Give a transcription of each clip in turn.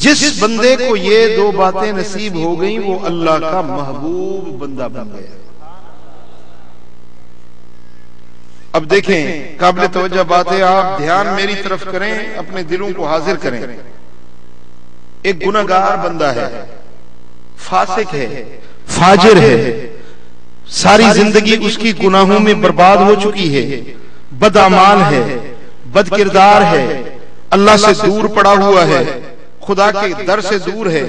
جس بندے کو یہ دو باتیں نصیب ہو گئیں وہ اللہ کا محبوب بندہ بن گیا۔ اب دیکھیں قابل توجہ بات ہے، آپ دھیان میری طرف کریں، اپنے دلوں کو حاضر کریں۔ ایک گناہگار بندہ ہے، فاسق ہے، فاجر ہے، ساری زندگی اس کی گناہوں میں برباد ہو چکی ہے، بدعمال ہے، بد کردار ہے، اللہ سے دور پڑا ہوا ہے، خدا کے در سے دور ہے،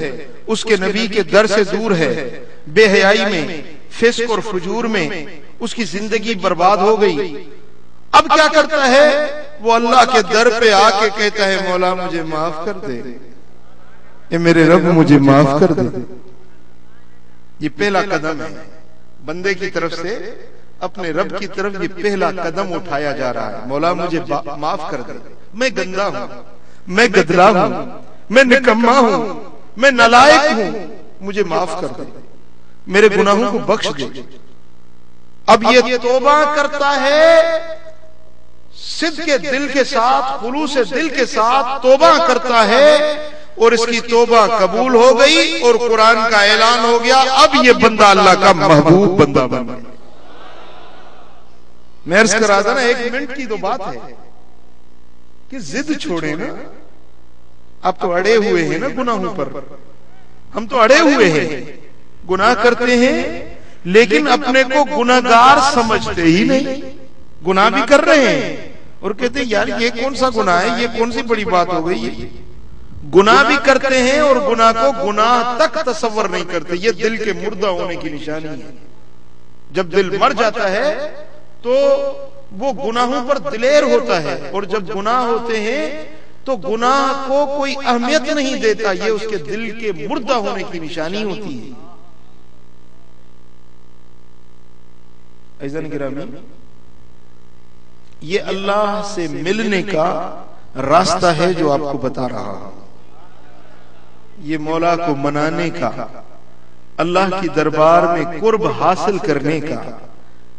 اس کے نبی کے در سے دور ہے، بے حیائی میں، فسق اور فجور میں اس کی زندگی برباد ہو گئی۔ اب کیا کرتا ہے؟ وہ اللہ کے در پہ آ کے کہتا ہے مولا مجھے معاف کر دے، اے میرے رب مجھے معاف کر دے۔ یہ پہلا قدم ہے بندے کی طرف سے، اپنے رب کی طرف یہ پہلا قدم اٹھایا جا رہا ہے، مولا مجھے معاف کر دے، میں گندا ہوں، میں گدلا ہوں، میں نکما ہوں، میں نالائق ہوں، مجھے معاف کر دے، میرے گناہوں کو بخش دے۔ اب یہ توبہ کرتا ہے، صدق کے دل کے ساتھ، خلوص دل کے ساتھ توبہ کرتا ہے، اور اس کی توبہ قبول ہو گئی اور قرآن کا اعلان ہو گیا اب یہ بندہ اللہ کا محبوب بندہ بن گیا۔ میں عرض کر رہا تھا نا، 1 منٹ کی تو بات ہے کہ ضد چھوڑیں نا، آپ تو اڑے ہوئے ہیں نا گناہوں پر، ہم تو اڑے ہوئے ہیں، گناہ کرتے ہیں لیکن اپنے کو گناہگار سمجھتے ہی نہیں، گناہ بھی کر رہے ہیں اور کہتے ہیں یار یہ کون سا گناہ ہے، یہ کون سی بڑی بات ہو گئی ہے۔ گناہ بھی کرتے ہیں اور گناہ کو گناہ تک تصور نہیں کرتے، یہ دل کے مردہ ہونے کی نشانی ہے۔ جب دل مر جاتا ہے تو وہ گناہوں پر دلیر ہوتا ہے، اور جب گناہ ہوتے ہیں تو گناہ کو کوئی اہمیت نہیں دیتا، یہ اس کے دل کے مردہ ہونے کی نشانی ہوتی ہے۔ عزیزان گرامی، یہ اللہ سے ملنے کا راستہ ہے جو آپ کو بتا رہا ہوں، یہ مولا کو منانے کا، اللہ کی دربار میں قرب حاصل کرنے کا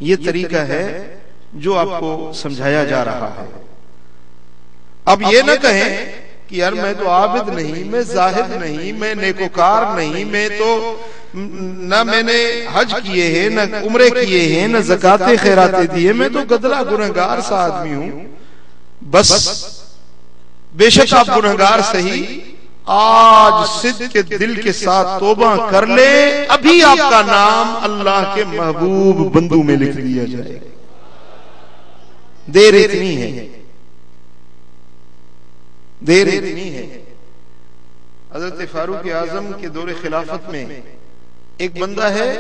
یہ طریقہ ہے جو آپ کو سمجھایا جا رہا ہے۔ اب یہ نہ کہیں کہ یار میں تو عابد نہیں، میں زاہد نہیں، میں نیکوکار نہیں، میں تو نہ میں نے حج کیے ہیں، نہ عمرے کیے ہیں، نہ زکوٰۃ خیرات دیے، میں تو گدلا گنہگار سا آدمی ہوں۔ بس بے شک آپ گنہگار صحیح، آج صدق کے دل کے ساتھ توبہ کر لے، ابھی آپ کا نام اللہ کے محبوب بندوں میں لکھ دیا جائے۔ دیر اتنی ہے، دیر اتنی ہے۔ حضرت فاروق اعظم کے دور خلافت میں ایک بندہ ہے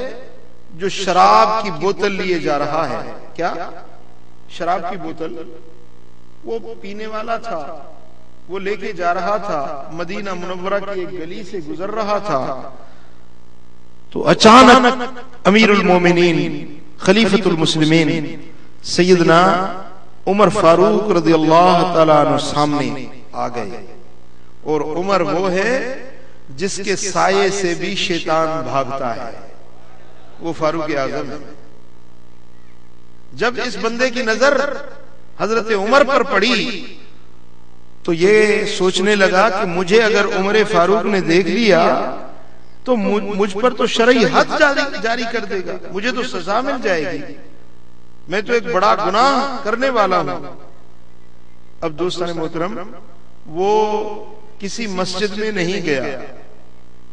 جو شراب کی بوتل لیے جا رہا ہے۔ کیا؟ شراب کی بوتل، وہ پینے والا تھا، وہ لے کے جا رہا تھا، مدینہ منورہ کی ایک گلی سے گزر رہا تھا، تو اچانک امیر المومنین خلیفۃ المسلمین سیدنا عمر فاروق رضی اللہ تعالیٰ عنہ سامنے آ گئے، اور عمر وہ ہے جس کے سائے سے بھی شیطان بھاگتا ہے، وہ فاروق اعظم ہے۔ جب اس بندے کی نظر حضرت عمر پر پڑی تو یہ سوچنے لگا کہ مجھے اگر عمر فاروق نے دیکھ لیا تو مجھ پر تو شرعی حد جاری کر دے گا، مجھے تو سزا مل جائے گی، میں تو ایک بڑا گناہ کرنے والا ہوں۔ اب دوستان محترم، وہ کسی مسجد میں نہیں گیا،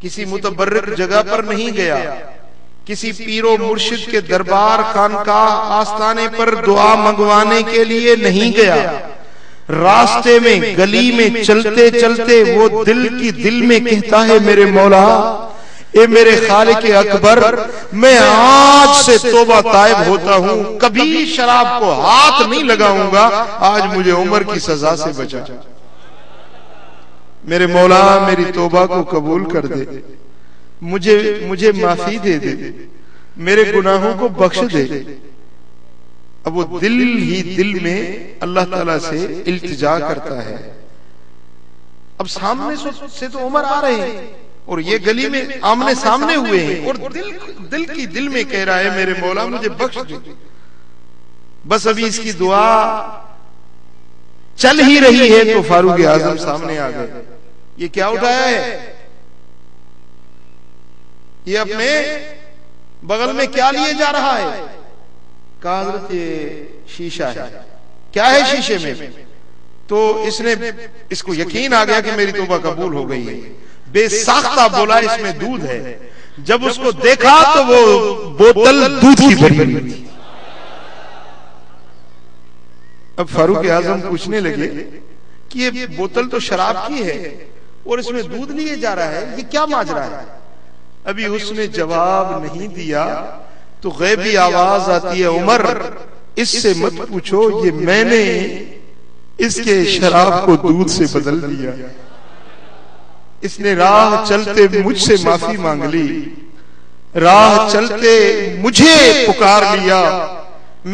کسی متبرک جگہ پر نہیں گیا، کسی پیر و مرشد کے دربار خانقاہ آستانے پر دعا منگوانے کے لیے نہیں گیا، راستے میں گلی میں چلتے چلتے وہ دل میں کہتا ہے میرے مولا، اے میرے خالق اکبر، میں آج سے توبہ تائب ہوتا ہوں، کبھی شراب کو ہاتھ نہیں لگاؤں گا، آج مجھے عمر کی سزا سے بچا، میرے مولا میری توبہ کو قبول کر دے، مجھے معافی دے دے، میرے گناہوں کو بخش دے۔ اب وہ دل ہی دل میں اللہ تعالیٰ سے التجا کرتا ہے۔ اب سامنے سے تو عمر آ رہے ہیں اور یہ گلی میں آمنے سامنے ہوئے ہیں، اور دل کی دل میں کہہ رہا ہے میرے مولا مجھے بخش دے۔ بس ابھی اس کی دعا چل ہی رہی ہے تو فاروق اعظم سامنے آ گئے۔ یہ کیا اٹھایا ہے؟ یہ اپنے بغل میں کیا لیے جا رہا ہے؟ کہا حضرت یہ شیشہ ہے. کیا ہے شیشے میں؟ تو اس نے اس کو یقین آ گیا کہ میری توبہ قبول ہو گئی ہے. بے ساختہ بولا اس میں دودھ ہے. جب اس کو دیکھا تو وہ بوتل دودھ کی بھری ہوئی تھی. اب فاروق اعظم پوچھنے لگے کہ یہ بوتل تو شراب کی ہے اور اس میں دودھ لیے جا رہا ہے, یہ کیا ماجرا ہے؟ ابھی اس نے جواب نہیں دیا تو غیبی آواز آتی ہے, عمر اس سے مت پوچھو, یہ میں نے اس کے شراب کو دودھ سے بدل دیا. اس نے راہ چلتے مجھ سے معافی مانگ لی, راہ چلتے مجھے پکار لیا,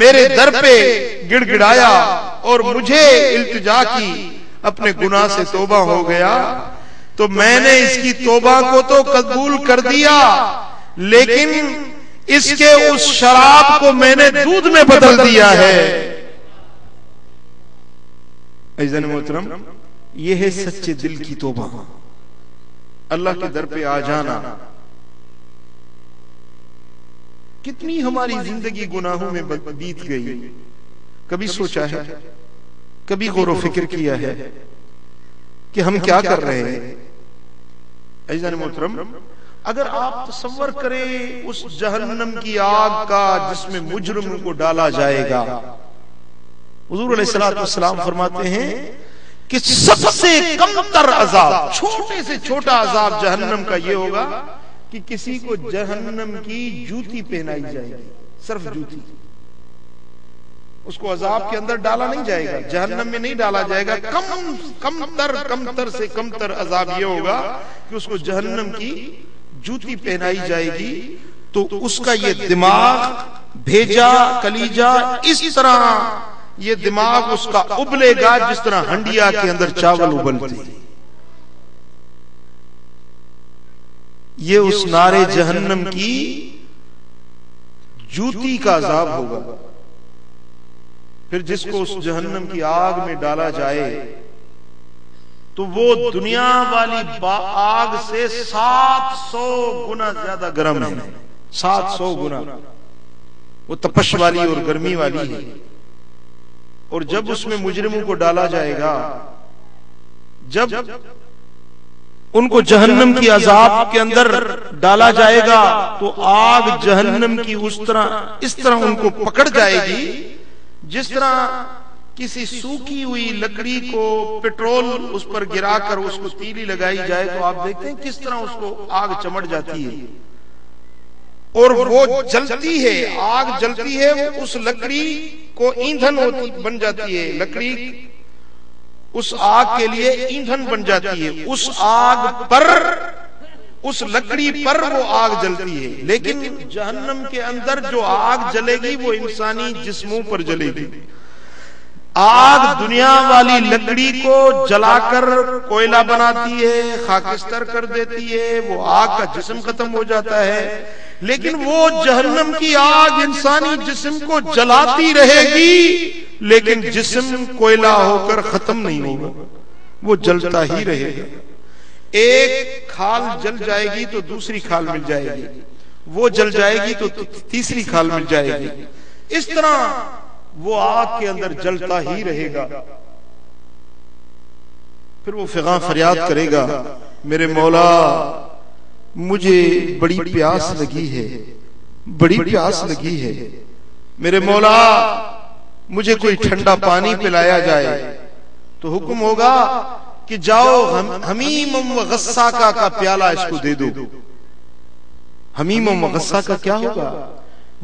میرے در پہ گڑ گڑایا اور مجھے التجا کی, اپنے گناہ سے توبہ ہو گیا. تو میں نے اس کی توبہ کو تو قبول کر دیا, لیکن اس کے اس شراب کو میں نے دودھ میں بدل دیا ہے. عزیزان محترم, یہ ہے سچے دل کی توبہ, اللہ کے در پہ آ جانا. کتنی ہماری زندگی گناہوں میں بیت گئی, کبھی سوچا ہے, کبھی غور و فکر کیا ہے کہ ہم کیا کر رہے ہیں؟ عزیزان محترم, اگر آپ تصور کریں اس جہنم کی آگ کا جس میں مجرم کو ڈالا جائے گا, حضور علیہ السلام فرماتے ہیں کہ سب سے کم تر عذاب, چھوٹے سے چھوٹا عذاب جہنم کا یہ ہوگا کہ کسی کو جہنم کی جوتی پہنائی جائے گی, صرف جوتی. اس کو عذاب کے اندر ڈالا نہیں جائے گا, جہنم میں نہیں ڈالا جائے گا. کم تر سے کم تر عذاب یہ ہوگا کہ اس کو جہنم کی جوتی پہنائی جائے گی. تو اس کا یہ دماغ, بھیجا, کلیجا, اس طرح یہ دماغ اس کا ابلے گا جس طرح ہنڈیا کے اندر چاول ابلتے. یہ اس نارے جہنم کی جوتی کا عذاب ہوگا. پھر جس کو اس جہنم کی آگ میں ڈالا جائے تو وہ دنیا والی آگ سے 700 گنا زیادہ گرم ہے, 700 گنا. وہ تپش والی اور گرمی والی ہے. اور جب اس میں مجرموں کو ڈالا جائے گا, جب ان کو جہنم کی عذاب کے اندر ڈالا جائے گا تو آگ جہنم کی اس طرح ان کو پکڑ جائے گی جس طرح کسی سوکھی ہوئی لکڑی کو پیٹرول اس پر گرا کر اس کو تیلی لگائی جائے تو آپ دیکھتے ہیں کس طرح اس کو آگ چمٹ جاتی ہے اور وہ جلتی ہے. آگ جلتی ہے, اس لکڑی کو ایندھن بن جاتی ہے, لکڑی اس آگ کے لیے ایندھن بن جاتی ہے. اس آگ پر, اس لکڑی پر وہ آگ جلتی ہے. لیکن جہنم کے اندر جو آگ جلے گی وہ انسانی جسموں پر جلے گی. آگ دنیا والی لکڑی کو جلا کر کوئلہ بناتی ہے, خاکستر کر دیتی ہے, وہ آگ کا جسم ختم ہو جاتا ہے. لیکن وہ جہنم کی آگ انسانی جسم کو جلاتی رہے گی, لیکن جسم کوئلہ ہو کر ختم نہیں ہوگا, وہ جلتا ہی رہے گا. ایک کھال جل جائے گی تو دوسری کھال مل جائے گی, وہ جل جائے گی تو تیسری کھال مل جائے گی. اس طرح وہ آگ کے اندر جلتا ہی رہے گا. پھر وہ فغاں فریاد کرے گا, میرے مولا مجھے بڑی پیاس لگی ہے, بڑی پیاس لگی ہے, میرے مولا مجھے کوئی ٹھنڈا پانی پلایا جائے. تو حکم ہوگا کہ جاؤ حمیم و غساقہ کا پیالہ اس کو دے دو. حمیم و غساقہ کیا ہوگا؟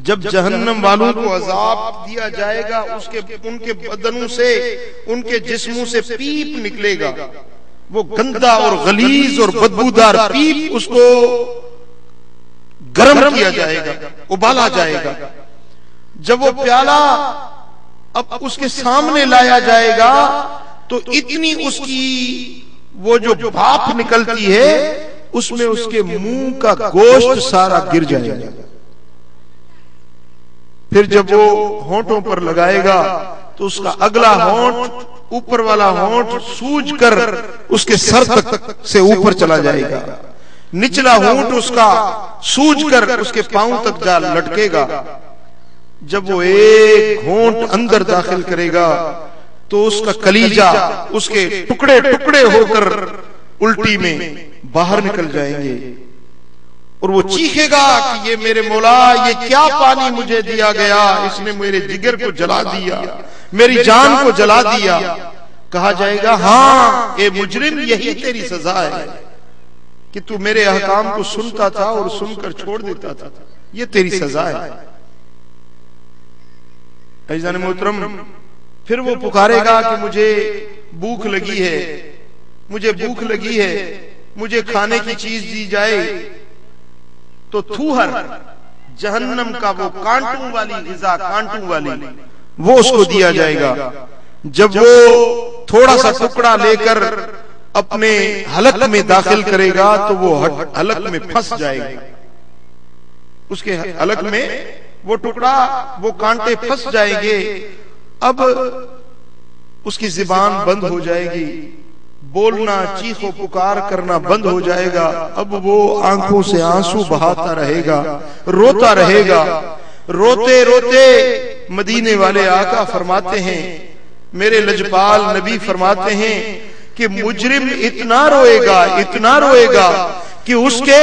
جب جہنم والوں کو عذاب دیا جائے گا ان کے بدنوں سے, ان کے جسموں سے پیپ نکلے گا, وہ گندا اور غلیظ اور بدبودار پیپ, اس کو گرم کیا جائے گا, ابالا جائے گا. جب وہ پیالہ اب اس کے سامنے لایا جائے گا تو اتنی اس کی وہ جو بھاپ نکلتی ہے اس میں اس کے منہ کا گوشت سارا گر جائے گا. پھر جب وہ ہونٹوں پر لگائے گا تو اس کا اگلا ہونٹ اوپر والا ہونٹ سوج کر اس کے سر تک سے اوپر چلا جائے گا، نچلا ہونٹ اس کا سوج کر اس کے پاؤں تک جا لٹکے گا. جب وہ ایک ہونٹ اندر داخل کرے گا تو اس کا کلیجہ اس کے ٹکڑے ٹکڑے ہو کر الٹی میں باہر نکل جائیں گے، اور وہ چیخے گا کہ یہ میرے مولا، یہ کیا پانی مجھے دیا گیا، اس نے میرے جگر کو جلا دیا، میری جان کو جلا دیا. کہا جائے گا ہاں اے مجرم، یہی تیری سزا ہے کہ تو میرے احکام کو سنتا تھا اور سن کر چھوڑ دیتا تھا، یہ تیری سزا ہے. عزیزان محترم، پھر وہ پکارے گا کہ مجھے بھوک لگی ہے، مجھے بھوک لگی ہے، مجھے کھانے کی چیز دی جائے. تو تھوہر، جہنم کا وہ کانٹوں والی غذا، کانٹوں والی، وہ اس کو دیا جائے گا. جب وہ تھوڑا سا ٹکڑا لے کر اپنے حلق میں داخل کرے گا تو وہ حلق میں پھنس جائے گا، اس کے حلق میں وہ ٹکڑا، وہ کانٹے پھنس جائیں گے. اب اس کی زبان بند ہو جائے گی، بولنا، چیخ و پکار کرنا بند ہو جائے گا. اب وہ آنکھوں سے آنسو بہاتا رہے گا، روتا رہے گا. روتے روتے مدینے والے آقا فرماتے ہیں، میرے لجپال نبی فرماتے ہیں کہ مجرم اتنا روئے گا، اتنا روئے گا کہ اس کے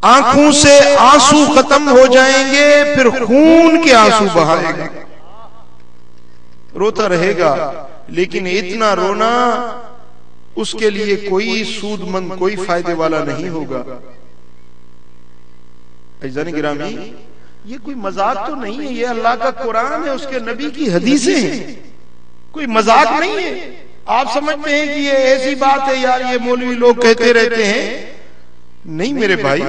آنکھوں سے آنسو ختم ہو جائیں گے، پھر خون کے آنسو بہائے گا. روتا رہے گا، لیکن اتنا رونا اس کے لیے کوئی سود مند، کوئی فائدے والا نہیں ہوگا. عزیزان گرامی، یہ کوئی مذاق تو نہیں ہے، یہ اللہ کا قرآن ہے، اس کے نبی کی حدیثیں ہیں، کوئی مذاق نہیں ہے. آپ سمجھتے ہیں کہ یہ ایسی بات ہے یار یہ مولوی لوگ کہتے رہتے ہیں. نہیں میرے بھائی،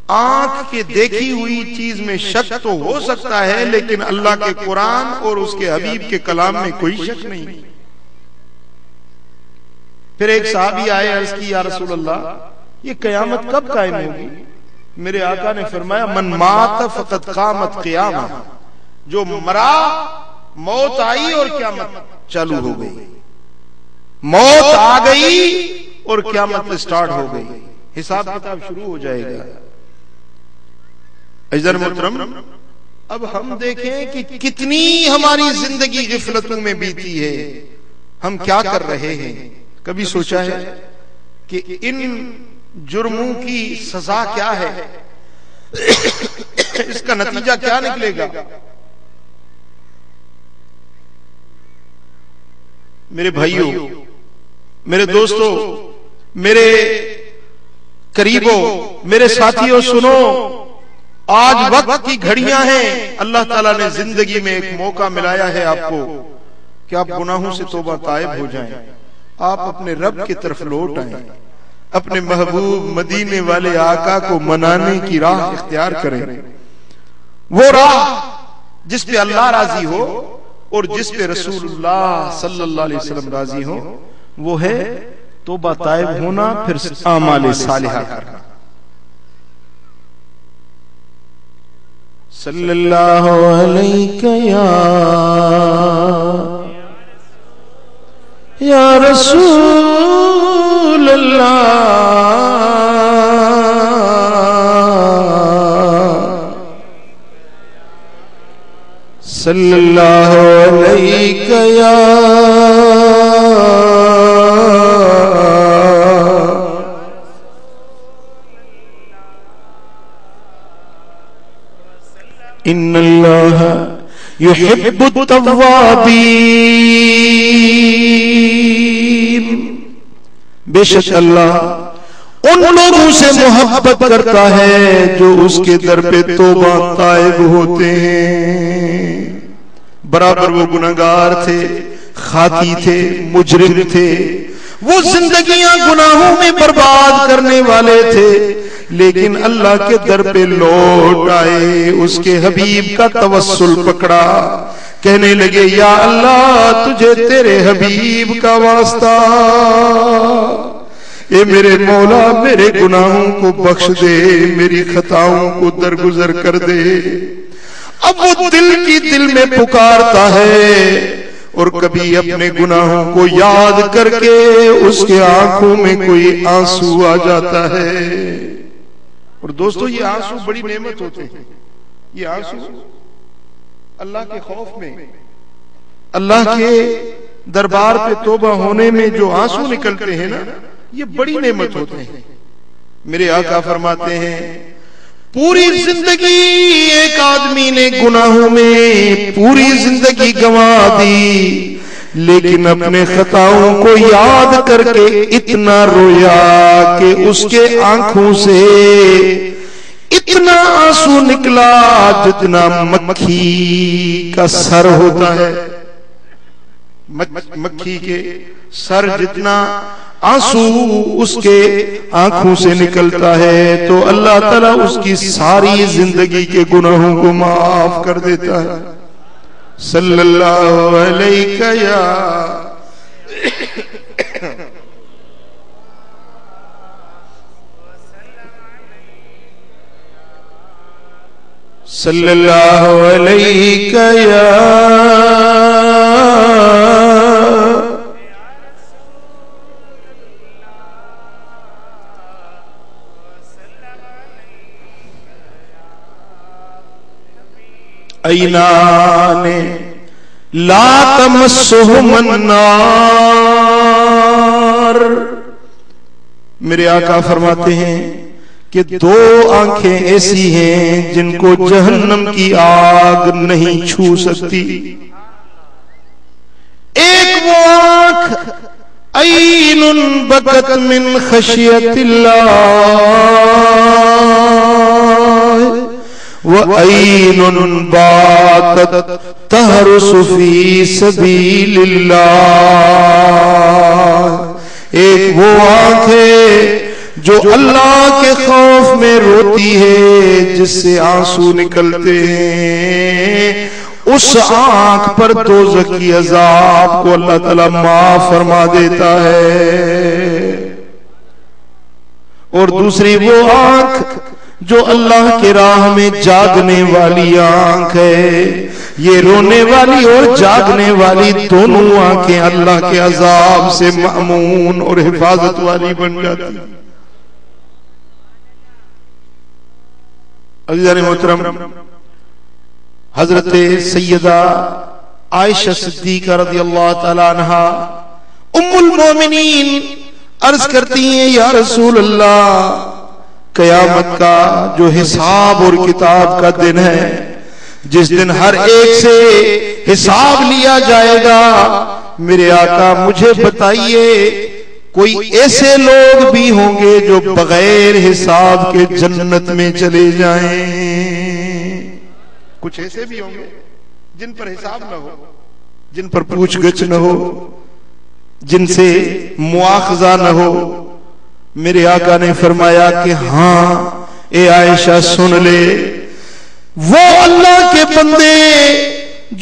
آنکھ کے دیکھی ہوئی چیز میں شک تو ہو سکتا ہے، لیکن اللہ کے قرآن اور اس کے حبیب کے کلام میں کوئی شک نہیں. پھر ایک صحابی آئے، عرض کی یا رسول اللہ یہ قیامت کب قائم ہوگی؟ میرے آقا نے فرمایا من مات فقد قامت قیامہ، جو مرا موت آئی اور قیامت چالو ہو گئی، موت آ گئی اور قیامت سٹارٹ ہو گئی، حساب کتاب شروع ہو جائے گا. عزیزان محترم، اب ہم دیکھیں کہ کتنی ہماری زندگی غفلتوں میں بیتی ہے، ہم کیا کر رہے ہیں. کبھی سوچا ہے کہ ان جرموں کی سزا کیا ہے، اس کا نتیجہ کیا نکلے گا؟ میرے بھائیوں، میرے دوستوں، میرے قریبوں، میرے ساتھیوں، سنو، آج وقت کی گھڑیاں ہیں. اللہ تعالیٰ نے زندگی میں ایک موقع ملایا ہے آپ کو کہ آپ گناہوں سے توبہ طائب ہو جائیں، آپ اپنے رب کی طرف لوٹ آئیں، اپنے محبوب مدینے والے آقا کو منانے کی راہ اختیار کریں. وہ راہ جس پہ اللہ راضی ہو اور جس پہ رسول اللہ صلی اللہ علیہ وسلم راضی ہو، وہ ہے توبہ طائب ہونا، پھر اعمال صالحہ کرنا. صلی اللہ علیہ یا رسول اللہ، صلی اللہ علیہ یا ان اللہ یحب التوابین، بے شک اللہ ان لوگوں سے محبت کرتا ہے جو اس کے در پہ توبہ طائب ہوتے ہیں. برابر وہ گناہگار تھے، خاطی تھے، مجرم تھے، وہ زندگیاں گناہوں میں برباد کرنے والے تھے، لیکن اللہ کے در پہ لوٹ آئے، اس کے حبیب کا توسل پکڑا، کہنے لگے یا اللہ تجھے تیرے حبیب کا واسطہ، اے میرے مولا میرے گناہوں کو بخش دے، میری خطاؤں کو درگزر کر دے. اب وہ دل کی دل میں پکارتا ہے اور کبھی اپنے گناہوں کو یاد کر کے اس کے آنکھوں میں کوئی آنسو آ جاتا ہے. اور دوستو یہ آنسو بڑی نعمت ہوتے ہیں. یہ آنسو اللہ کے خوف میں، اللہ کے دربار پہ توبہ ہونے میں جو آنسو نکلتے ہیں نا، یہ بڑی نعمت ہوتے ہیں. میرے آقا فرماتے ہیں پوری زندگی ایک آدمی نے گناہوں میں پوری زندگی گنوا دی، لیکن اپنے خطاؤں کو یاد کر کے اتنا رویا کہ اس کے آنکھوں سے اتنا آنسو نکلا جتنا مکھی کا سر ہوتا ہے. مکھی کے سر جتنا آنسو اس کے آنکھوں سے نکلتا ہے تو اللہ تعالیٰ اس کی ساری زندگی کے گناہوں کو معاف کر دیتا ہے. صلی اللہ علیہ یا صلی اللہ علیہ یا عینان لا تمسہم النار. میرے آقا فرماتے ہیں کہ دو آنکھیں ایسی ہیں جن کو جہنم کی آگ نہیں چھو سکتی. ایک وہ آنکھ عین بکت من خشیت اللہ وعین باتت تہرس فی سبیل اللہ. ایک وہ آنکھ ہے جو اللہ کے خوف میں روتی ہے، جس سے آنسو نکلتے ہیں. اس آنکھ پر دوزخ کی عذاب کو اللہ تعالیٰ معاف فرما دیتا ہے. اور دوسری وہ آنکھ جو اللہ کے راہ میں جاگنے والی آنکھ ہے. یہ رونے والی اور جاگنے والی دونوں آنکھیں اللہ کے عذاب سے مأمون اور حفاظت والی بن جاتی. عزیزان محترم، حضرت سیدہ عائشہ صدیقہ رضی اللہ تعالی عنہا ام المومنین عرض کرتی ہیں یا رسول اللہ، قیامت کا جو حساب اور کتاب کا دن ہے، جس دن ہر ایک سے حساب لیا جائے گا، میرے آقا مجھے بتائیے کوئی ایسے لوگ بھی ہوں گے جو بغیر حساب کے جنت میں چلے جائیں؟ کچھ ایسے بھی ہوں گے جن پر حساب نہ ہو، جن پر پوچھ گچھ نہ ہو، جن سے مواخذہ نہ ہو. میرے آقا نے فرمایا کہ ہاں اے عائشہ سن لے، وہ اللہ کے بندے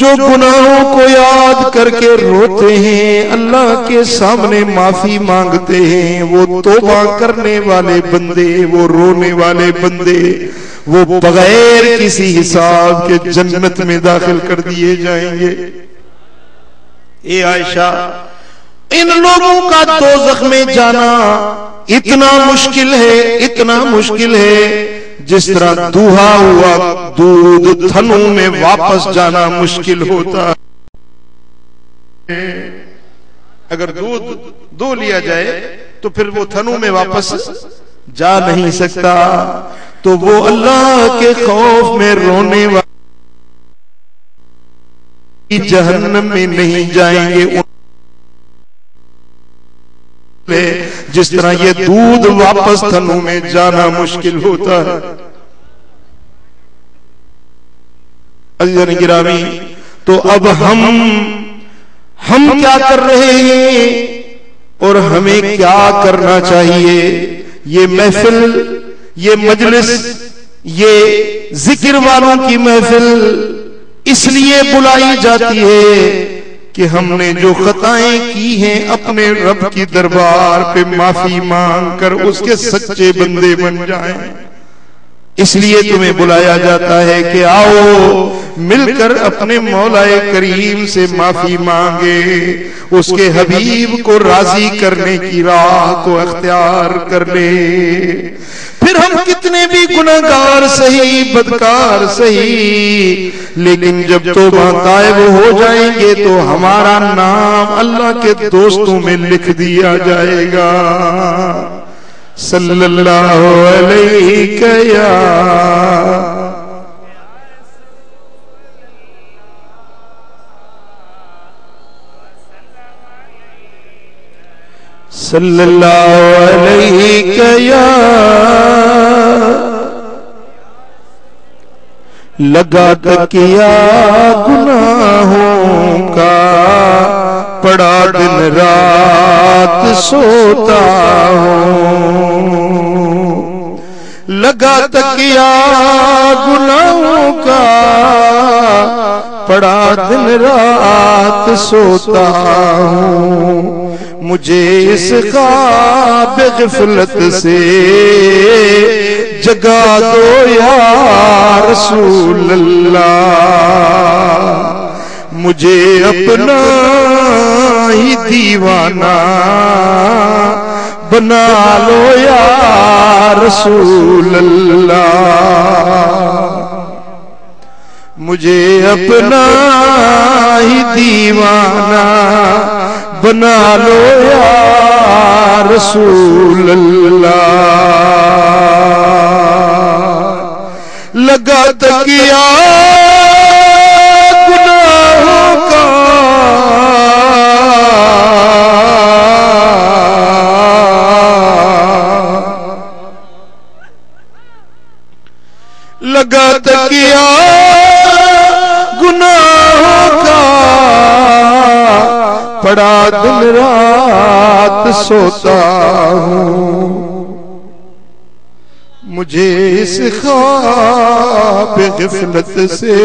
جو گناہوں کو یاد کر کے روتے ہیں، اللہ کے سامنے معافی مانگتے ہیں، وہ توبہ کرنے والے بندے، وہ رونے والے بندے، وہ بغیر کسی حساب کے جنت میں داخل کر دیے جائیں گے. اے عائشہ، ان لوگوں کا دوزخ میں جانا اتنا مشکل ہے، اتنا مشکل ہے، جس طرح دوہا ہوا دودھ تھنوں میں واپس جانا مشکل ہوتا ہے. اگر دودھ دو لیا جائے تو پھر وہ تھنوں میں واپس جا نہیں سکتا. تو وہ اللہ کے خوف میں رونے والے جہنم میں نہیں جائیں گے، جس طرح یہ دودھ واپس تھنوں میں جانا مشکل ہوتا ہے. عزیزان گرامی، تو اب ہم کیا کر رہے ہیں اور ہمیں کیا کرنا چاہیے؟ یہ محفل، یہ مجلس، یہ ذکر والوں کی محفل اس لیے بلائی جاتی ہے کہ ہم نے جو خطائیں کی ہیں اپنے رب کی دربار پہ معافی مانگ کر اس کے سچے بندے بن جائیں. اس لیے تمہیں بلایا جاتا ہے کہ آؤ مل کر اپنے مولا کریم سے معافی مانگے، اس کے حبیب کو راضی کرنے کی راہ کو اختیار کر لے۔ پھر ہم کتنے بھی گناہگار سہی، بدکار سہی، لیکن جب توبہ طائب ہو جائیں گے تو ہمارا نام اللہ کے دوستوں میں لکھ دیا جائے گا۔ صلی اللہ علیہ یا صلی اللہ علیہ یا لگا تکیا گناہوں کا، پڑا دن رات سوتا ہوں، لگا تکیا گناہوں کا، پڑا دن رات سوتا ہوں، مجھے اس خواب غفلت سے جگا دو یا رسول اللہ، مجھے اپنا ہی دیوانہ بنا لو یا رسول اللہ، مجھے اپنا ہی دیوانہ بنا لو یا رسول اللہ، لگا تکیا گناہوں کا، لگا تکیا گناہوں کا، پڑا دن رات سوتا ہوں، مجھے اس خواب غفلت سے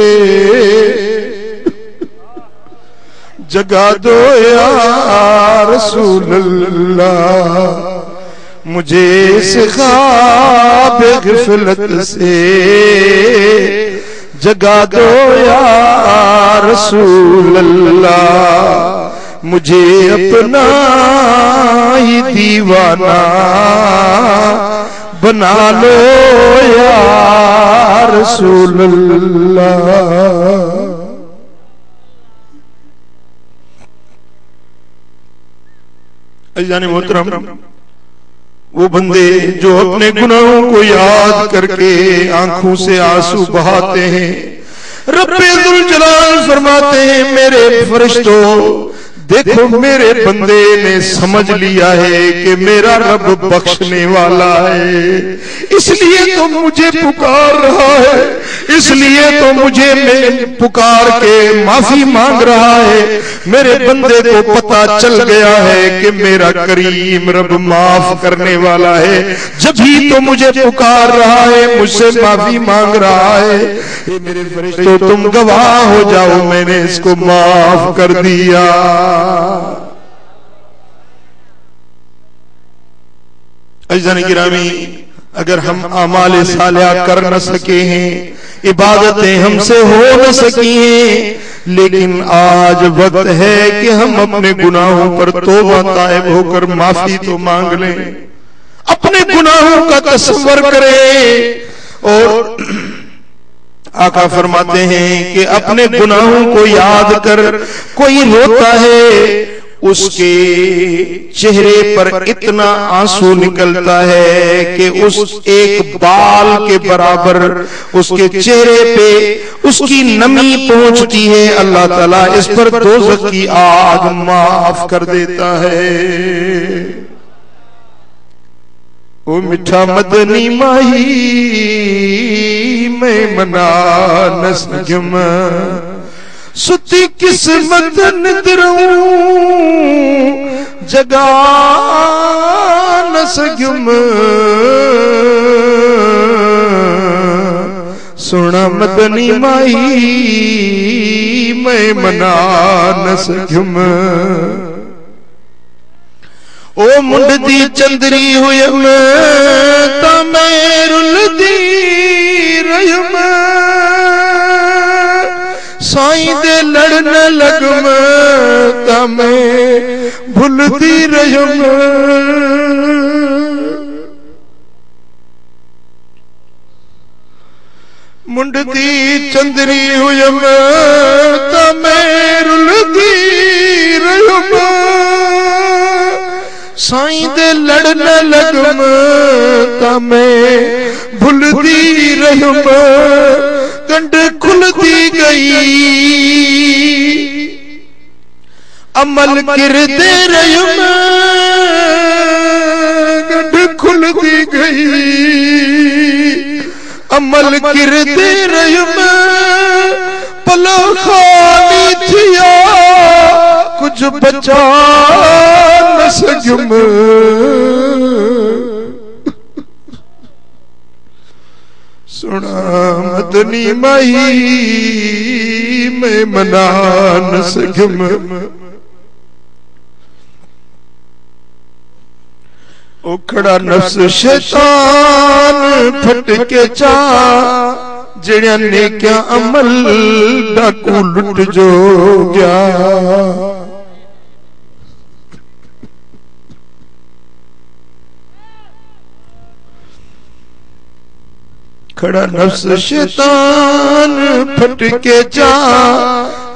جگا دو یا رسول اللہ، مجھے اس خواب غفلت سے جگا دو یا رسول اللہ، مجھے اپنا ہی دیوانہ بنا لو یا رسول اللہ۔ عزیزان محترم، وہ بندے جو اپنے گناہوں کو یاد کر کے آنکھوں سے آنسو بہاتے ہیں، رب ذوالجلال فرماتے ہیں میرے فرشتوں دیکھو میرے بندے نے سمجھ لیا ہے کہ میرا رب بخشنے والا ہے، اس لیے تو مجھے پکار رہا ہے، اس لیے تو مجھے پکار کے معافی مانگ رہا ہے، میرے بندے کو پتا چل گیا ہے کہ میرا کریم رب معاف کرنے والا ہے، جب ہی تو مجھے پکار رہا ہے، مجھ سے معافی مانگ رہا ہے، میرے فرشتوں تم گواہ ہو جاؤ میں نے اس کو معاف کر دیا۔ عزیزان گرامی، اگر ہم اعمال صالحہ کر نہ سکے ہیں، عبادتیں ہم سے ہو نہ سکی ہیں، لیکن آج وقت ہے کہ ہم اپنے گناہوں پر توبہ طائب ہو کر معافی تو مانگ لیں، اپنے گناہوں کا تصور کریں۔ اور آقا فرماتے ہیں کہ اپنے گناہوں کو یاد کر کوئی روتا ہے، اس کے چہرے پر اتنا آنسو نکلتا ہے کہ اس ایک بال کے برابر اس کے چہرے پہ اس کی نمی پہنچتی ہے، اللہ تعالیٰ اس پر دوزخ کی آگ معاف کر دیتا ہے۔ او میٹھا مدنی ماہی میں منا نسجم ستی قسمت ندروں جگا نسجم سونا مدنی ماہی میں منا نسجم او منڈ دی چندری ہوئی میں تا میر الدی رہم سائیں دے لڑن لگم تا میں بھلدی رہم منڈتی چندری ہویم تا میں رلدی رہم سائیں دے لڑن لگم تا میں بھلدی رہم کنڈ کھلتی گئی عمل کرتے رہم کنڈ کھلتی گئی عمل کرتے رہم پلو خالی تھیا کچھ بچا نہ سکم سنا مدنی مائی میں منا نہ سکم اکھڑا نفس شیطان پھٹ کے چا جڑیاں نیکیاں عمل ڈاکو لٹ جو گیا کھڑا نفس شیطان پھٹ کے جا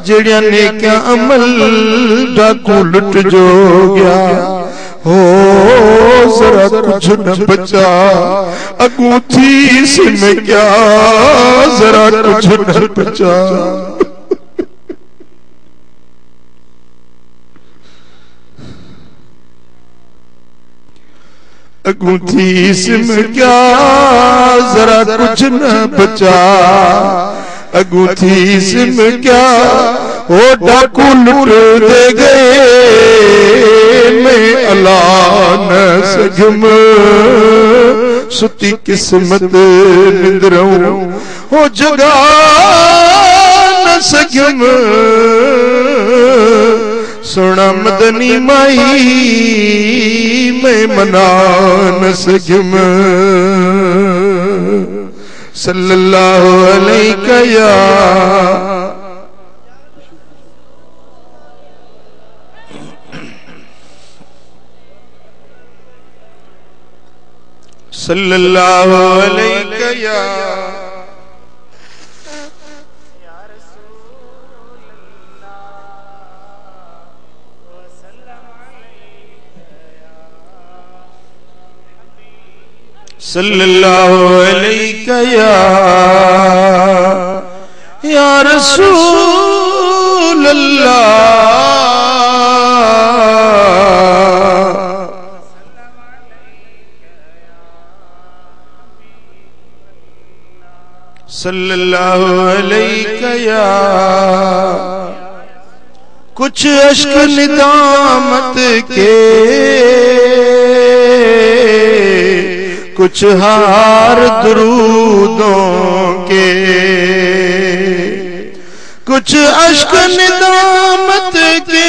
جڑیاں نیکیاں عمل ڈاکو لٹ جو گیا ہو ذرا کچھ نہ بچا اگوں تھی سے میں کیا ذرا کچھ نہ بچا اگوں تھی سے میں کیا ذرا کچھ نہ بچا اگوں تھی سے میں کیا وہ ڈاکو لٹ دے گئے میں اللہ نہ سگم ستی قسمت نندروں وہ جگہ نہ سگم سونا مدنی مائی میں منا نہ سگم صلی اللہ علیہ یا صلی اللہ علیہ یا صلی اللہ علیہ یا رسول اللہ صلی اللہ علیہ یا کچھ اشک ندامت کے کچھ ہار درودوں کے کچھ اشک ندامت کے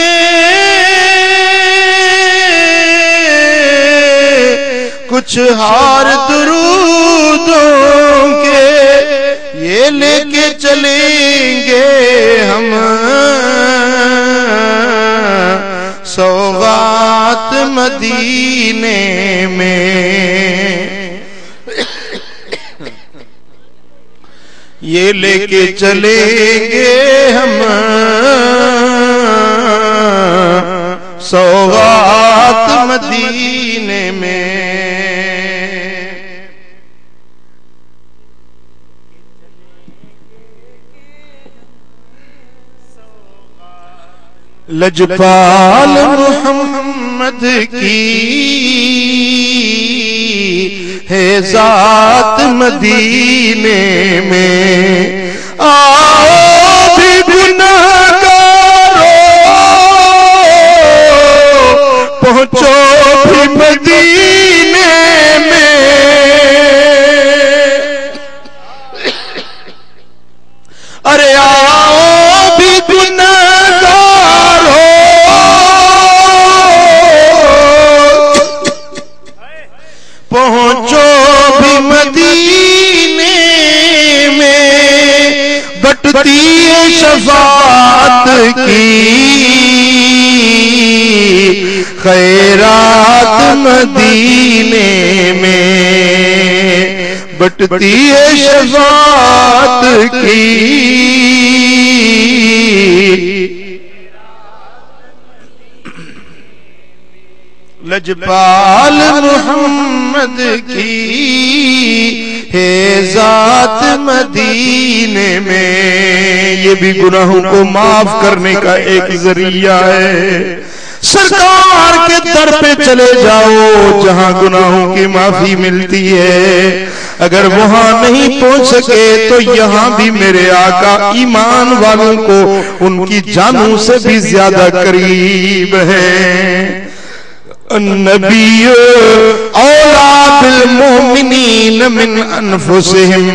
کچھ ہار درودوں کے یہ لے کے چلیں گے ہم سوغات مدینے میں یہ لے کے چلیں گے ہم سوغات مدینے میں لجپال محمد کی ہے ذات مدینے میں آؤ بھی گناہگارو پہنچو بھی مدینے میں ارے آؤ بھی گناہگارو پہنچو بھی مدینے شفاعت کی خیرات مدینے میں بٹتی ہے شفاعت کی لجپال محمد کی ہے ذات مدینے میں. یہ بھی گناہوں کو معاف کرنے کا ایک ذریعہ ہے. سرکار کے در پہ چلے جاؤ جہاں گناہوں کی معافی ملتی ہے. اگر وہاں نہیں پہنچ سکے تو یہاں بھی میرے آقا ایمان والوں کو ان کی جانوں سے بھی زیادہ قریب ہے. النبی اولا بالمؤمنین من انفسہم.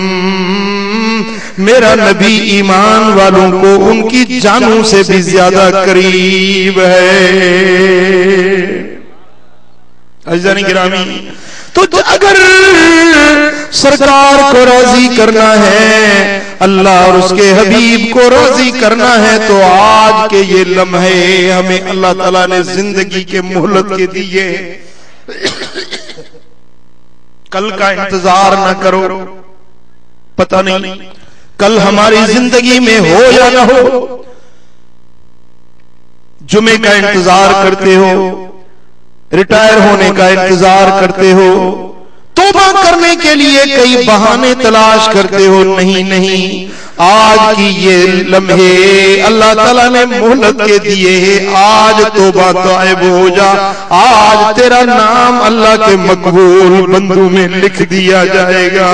میرا نبی ایمان والوں کو ان کی جانوں سے بھی زیادہ قریب ہے. عزیزان گرامی، تو اگر سرکار کو راضی کرنا ہے، اللہ اور اس کے حبیب کو راضی کرنا ہے، تو آج کے یہ لمحے ہمیں اللہ تعالیٰ نے زندگی کے مہلت کے دیے. کل کا انتظار نہ کرو، پتہ نہیں کل ہماری زندگی میں ہو یا نہ ہو. جمعے کا انتظار کرتے ہو، ریٹائر ہونے کا انتظار کرتے ہو، توبہ کرنے کے لیے کئی بہانے تلاش کرتے ہو. نہیں، آج کی یہ لمحے اللہ تعالیٰ نے مہلت کے دیے ہیں. آج توبہ طائب ہو جا، آج تیرا نام اللہ کے مقبول بندوں میں لکھ دیا جائے گا.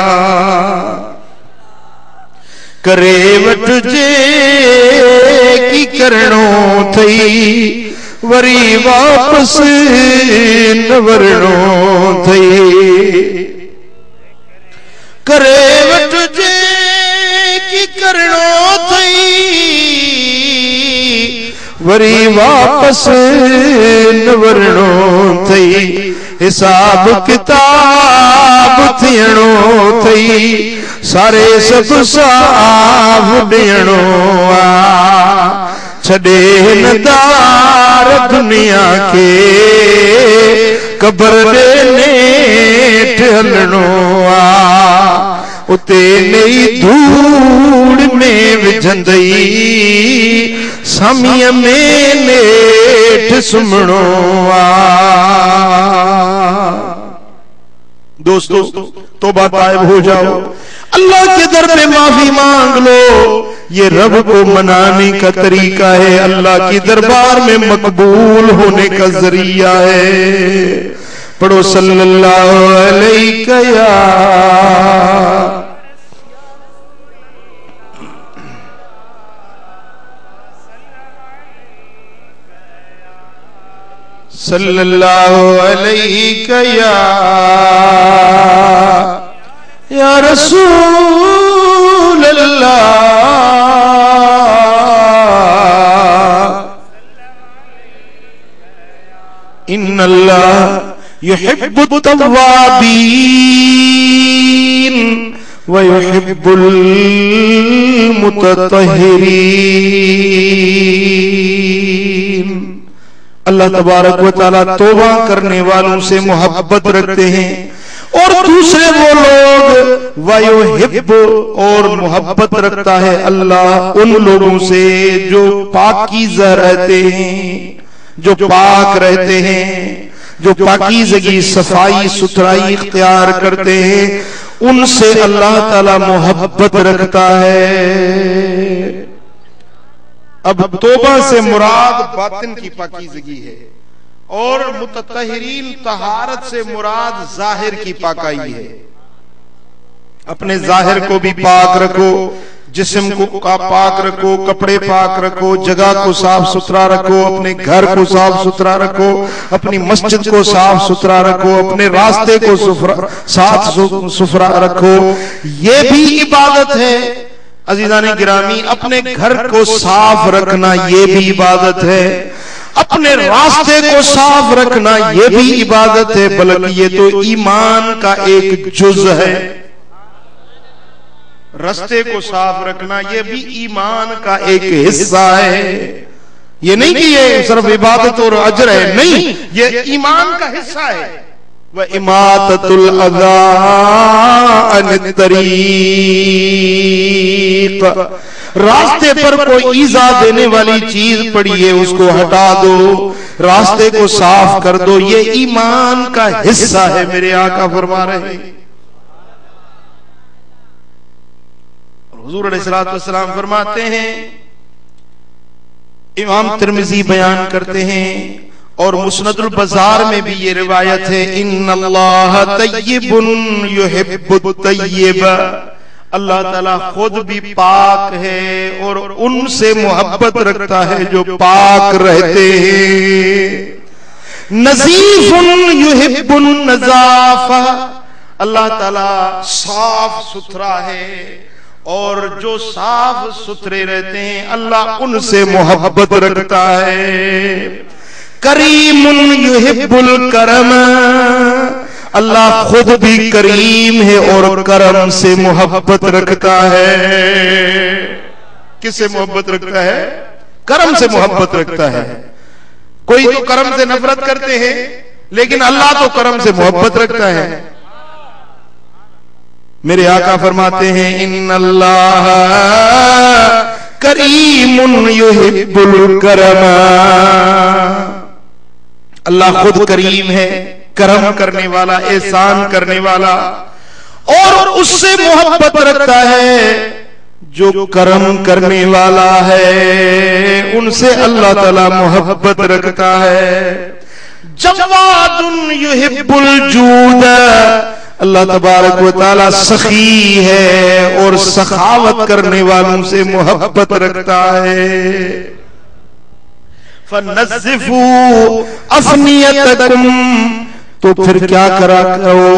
کرے وٹ جے کی کرنوں تھئی وری واپس نورنوں تھئی. کرے وٹ جے کی کرنوں تھئی وری واپس نورنوں تھئی. حساب کتاب تھیڑوں تھئی سارے سب صاف ڈیڑوں آ. چھڑے ندار دنیا کے قبر دے نیٹ ہلنوں آ. اتے نئی دھوڑ میں وجھندئی سامیہ میں نیٹ سمنوں آ. دوستو توبہ طائب ہو جاؤ، اللہ کے در پہ معافی مانگ لو. یہ رب کو منانے کا طریقہ ہے، اللہ کی دربار میں مقبول ہونے کا ذریعہ ہے. پڑھو صلی اللہ علیہ یا صلی اللہ علیہ یا رسول اللہ. ان اللہ يحب التوابین ويحب المتطہرین. اللہ تبارک و تعالیٰ توبہ کرنے والوں سے محبت رکھتے ہیں، اور دوسرے وہ لوگ وَيُحِبُّ اور محبت رکھتا ہے اللہ ان لوگوں سے جو پاکیزہ رہتے ہیں، جو پاک رہتے ہیں، جو پاکیزگی صفائی ستھرائی اختیار کرتے ہیں. ان سے اللہ تعالیٰ محبت رکھتا ہے. اب توبہ سے مراد باطن کی پاکیزگی ہے، اور متطہرین طہارت سے مراد ظاہر کی پاکائی ہے. اپنے ظاہر کو بھی پاک رکھو، جسم کو پاک رکھو، کپڑے پاک رکھو، جگہ کو صاف ستھرا رکھو، اپنے گھر کو صاف ستھرا رکھو، اپنی مسجد کو صاف ستھرا رکھو، اپنے راستے کو صاف ستھرا رکھو. یہ بھی عبادت ہے عزیزان گرامی. اپنے گھر کو صاف رکھنا یہ بھی عبادت ہے، اپنے راستے کو صاف رکھنا یہ بھی عبادت ہے، بلکہ یہ تو ایمان کا ایک جز ہے. رستے کو صاف رکھنا یہ بھی ایمان کا ایک حصہ ہے. یہ نہیں کہ یہ صرف عبادت اور اجر ہے، نہیں، یہ ایمان کا حصہ ہے. وَإِمَاتَةُ الْأَذَىٰ عَنِ الطَّرِيقِ، راستے پر کوئی ایذا دینے والی چیز پڑی ہے اس کو ہٹا دو، راستے کو صاف کر دو، یہ ایمان کا حصہ ہے. میرے آقا فرما رہے ہیں. حضور علیہ السلام فرماتے ہیں، امام ترمذی بیان کرتے ہیں اور مسند البزار میں بھی یہ روایت ہے، ان اللہ طیب یحب الطیب، اللہ تعالیٰ خود بھی پاک ہے اور ان سے محبت رکھتا ہے جو پاک رہتے ہیں. نظیف یحب النظافہ، اللہ تعالیٰ صاف ستھرا ہے اور جو صاف ستھرے رہتے ہیں اللہ ان سے محبت رکھتا ہے. کریم یحب الکرم، اللہ خود بھی کریم ہے اور کرم سے محبت رکھتا ہے. کس سے محبت رکھتا ہے؟ کرم سے محبت رکھتا ہے. کوئی تو کرم سے نفرت کرتے ہیں لیکن اللہ تو کرم سے محبت رکھتا ہے. میرے آقا فرماتے ہیں، ان اللہ کریم یحب الکرم، اللہ خود کریم ہے، کرم کرنے والا، احسان کرنے والا، اور اس سے محبت رکھتا ہے جو کرم کرنے والا ہے ان سے اللہ تعالی محبت رکھتا ہے. جواد یحب الجود، اللہ تبارک و تعالی سخی ہے اور سخاوت کرنے والوں سے محبت رکھتا ہے. فَنَزِّفُوا أَفْنِيَتَكُمْ، تو پھر کیا کرا کرو،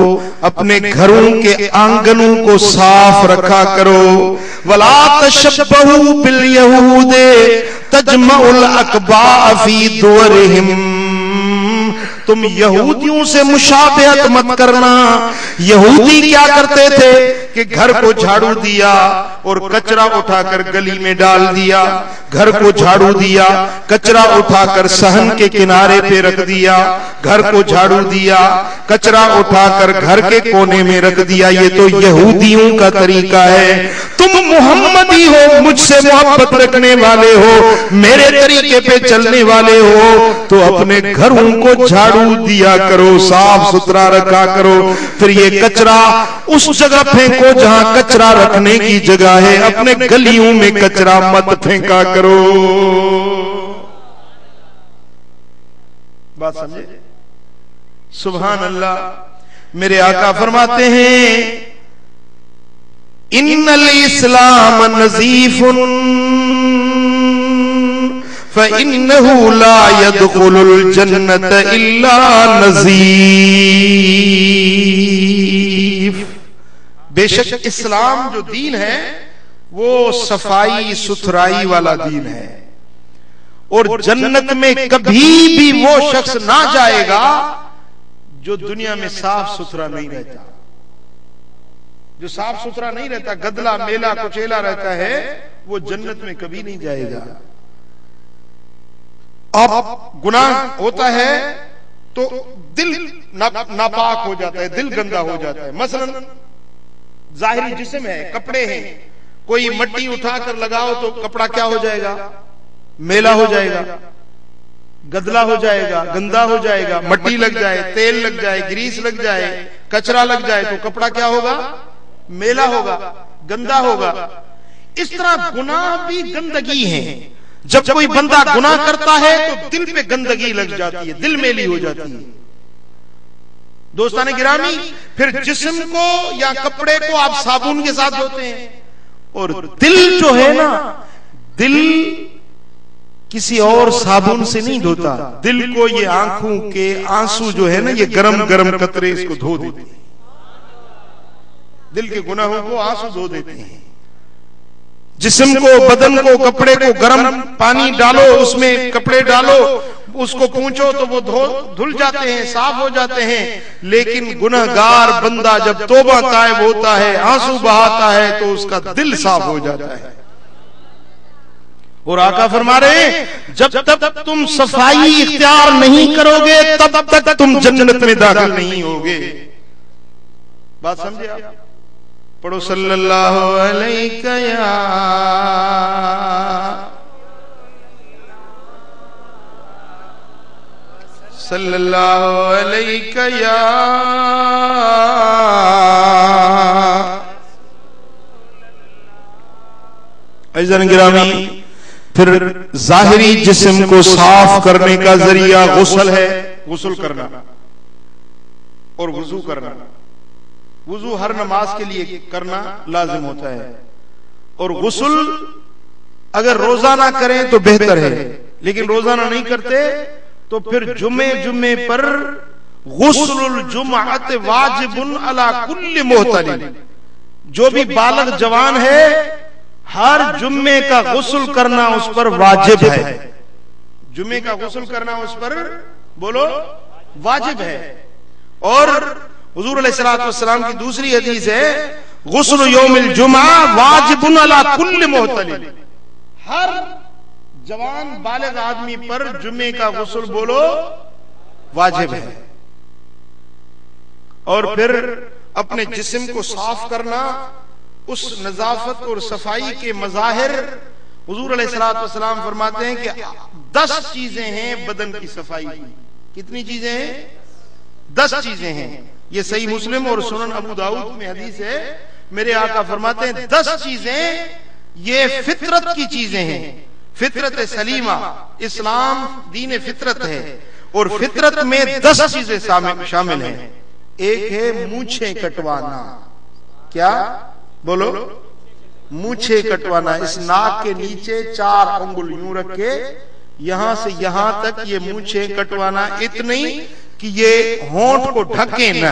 اپنے گھروں کے آنگنوں کو صاف رکھا کرو. وَلَا تَشَبَّهُوا بِالْيَهُودِ تَجْمَعُ الْأَكْبَاءَ فِي دُوَرِهِمْ، تم یہودیوں سے مشابہت مت کرنا. یہودی کیا کرتے تھے کہ گھر کو جھاڑو دیا اور کچرا اٹھا کر گلی میں ڈال دیا، گھر کو جھاڑو دیا، کچرا اٹھا کر صحن کے کنارے پہ رکھ دیا، گھر کو جھاڑو دیا، کچرا اٹھا کر گھر کے کونے میں رکھ دیا. یہ تو یہودیوں کا طریقہ ہے. تم محمدی ہو، مجھ سے محبت رکھنے والے ہو، میرے طریقے پہ چلنے والے ہو، تو اپنے گھروں کو جھاڑو دیا کرو، صاف ستھرا رکھا کرو. پھر یہ کچرا اس جگہ پھینکو جہاں کچرا رکھنے کی جگہ ہے، اپنے گلیوں میں کچرا مت پھینکا کرو. بات سمجھے؟ سبحان اللہ. میرے آقا فرماتے ہیں، ان الاسلام نظیف فَإِنَّهُ لَا يَدْخُلُ الْجَنَّةَ إِلَّا نَظِيفٌ. بے شک اسلام جو دین ہے وہ صفائی ستھرائی والا دین ہے، اور جنت میں کبھی بھی وہ شخص نہ جائے گا جو دنیا میں صاف ستھرا نہیں رہتا. جو صاف ستھرا نہیں رہتا، گدلا میلا کچیلا رہتا ہے، وہ جنت میں کبھی نہیں جائے گا. اب گناہ ہوتا ہے تو دل ناپاک ہو جاتا ہے، دل گندا ہو جاتا ہے. مثلا ظاہری جسم ہے، کپڑے ہیں، کوئی مٹی اٹھا کر لگاؤ تو کپڑا کیا ہو جائے گا؟ میلا ہو جائے گا، گدلا ہو جائے گا، گندا ہو جائے گا. مٹی لگ جائے، تیل لگ جائے، گریس لگ جائے، کچرا لگ جائے تو کپڑا کیا ہوگا؟ میلا ہوگا، گندا ہوگا. اس طرح گناہ بھی گندگی ہے. جب کوئی بندہ گناہ کرتا ہے تو دل پہ گندگی لگ جاتی ہے، دل میلی ہو جاتی ہے. دوستان گرامی، پھر جسم کو یا کپڑے کو آپ صابن کے ساتھ دھوتے ہیں، اور دل جو ہے نا، دل کسی اور صابن سے نہیں دھوتا. دل کو یہ آنکھوں کے آنسو جو ہے نا، یہ گرم گرم قطرے اس کو دھو دیتے ہیں. دل کے گناہوں کو آنسو دھو دیتے ہیں. جسم کو، بدن کو، کپڑے کو گرم پانی ڈالو، اس میں کپڑے ڈالو، اس کو پوچھو تو وہ دھل جاتے ہیں، صاف ہو جاتے ہیں، لیکن گنہگار بندہ جب توبہ طائب ہوتا ہے، آنسو بہاتا ہے، تو اس کا دل صاف ہو جاتا ہے۔ اور آقا فرما رہے ہیں جب تک تم صفائی اختیار نہیں کرو گے تب تک تم جنت میں داخل نہیں ہوگے۔ بات سمجھے آپ؟ پڑھو صلی اللہ علیہ یا صلی اللہ علیہ یا عزیزان گرامی۔ پھر ظاہری جسم کو صاف کرنے کا ذریعہ غسل ہے، غسل کرنا اور وضو کرنا۔ وضو ہر نماز کے لیے کرنا لازم ہوتا ہے، اور غسل اگر روزانہ کریں تو بہتر ہے، لیکن روزانہ نہیں کرتے تو پھر جمعے پر غسل الجمعۃ واجب علی کل محتلم، جو بھی بالغ جوان ہے ہر جمعے کا غسل کرنا اس پر واجب ہے۔ جمعے کا غسل کرنا اس پر بولو واجب ہے۔ اور حضور علیہ الصلوۃ والسلام کی دوسری حدیث ہے غسل یوم الجمعہ واجب علی کل محتلم، ہر جوان بالغ آدمی پر جمعے کا غسل بولو واجب ہے۔ اور پھر اپنے جسم کو صاف کرنا، اس نظافت اور صفائی کے مظاہر حضور علیہ الصلوۃ والسلام فرماتے ہیں کہ 10 چیزیں ہیں بدن کی صفائی کی۔ کتنی چیزیں ہیں؟ 10 چیزیں ہیں۔ یہ صحیح مسلم اور سنن ابو داؤد میں حدیث ہے، میرے آقا فرماتے ہیں 10 چیزیں یہ فطرت کی چیزیں ہیں، فطرت سلیمہ، اسلام دین فطرت ہے، اور فطرت میں 10 چیزیں شامل ہیں۔ ایک ہے مونچھیں کٹوانا۔ کیا بولو؟ مونچھیں کٹوانا۔ اس ناک کے نیچے 4 انگل یوں رکھ کے یہاں سے یہاں تک یہ مونچھیں کٹوانا، اتنی کہ یہ ہونٹ کو ڈھکے نہ۔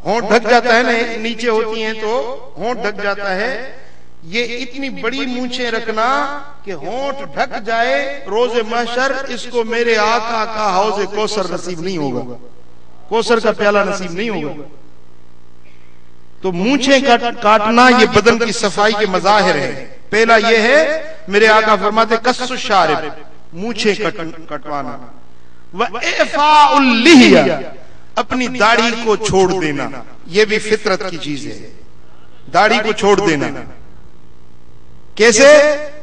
ہونٹ ڈھک جاتا ہے نا، نیچے ہوتی ہیں تو ہونٹ ڈھک جاتا ہے، یہ اتنی بڑی مونچھیں رکھنا کہ ہونٹ ڈھک جائے، روز محشر اس کو میرے آقا کا حوض کوثر نصیب نہیں ہوگا، کوثر کا پیالہ نصیب نہیں ہوگا۔ تو مونچھیں کاٹنا یہ بدن کی صفائی کے مظاہر ہے۔ پہلا یہ ہے، میرے آقا فرماتے کس الشارب، مونچھیں کٹوانا، وَإِعْفَاءُ اللِّحْيَةِ، اپنی داڑھی کو چھوڑ دینا، یہ بھی فطرت کی چیز ہے، داڑھی کو چھوڑ دینا۔ کیسے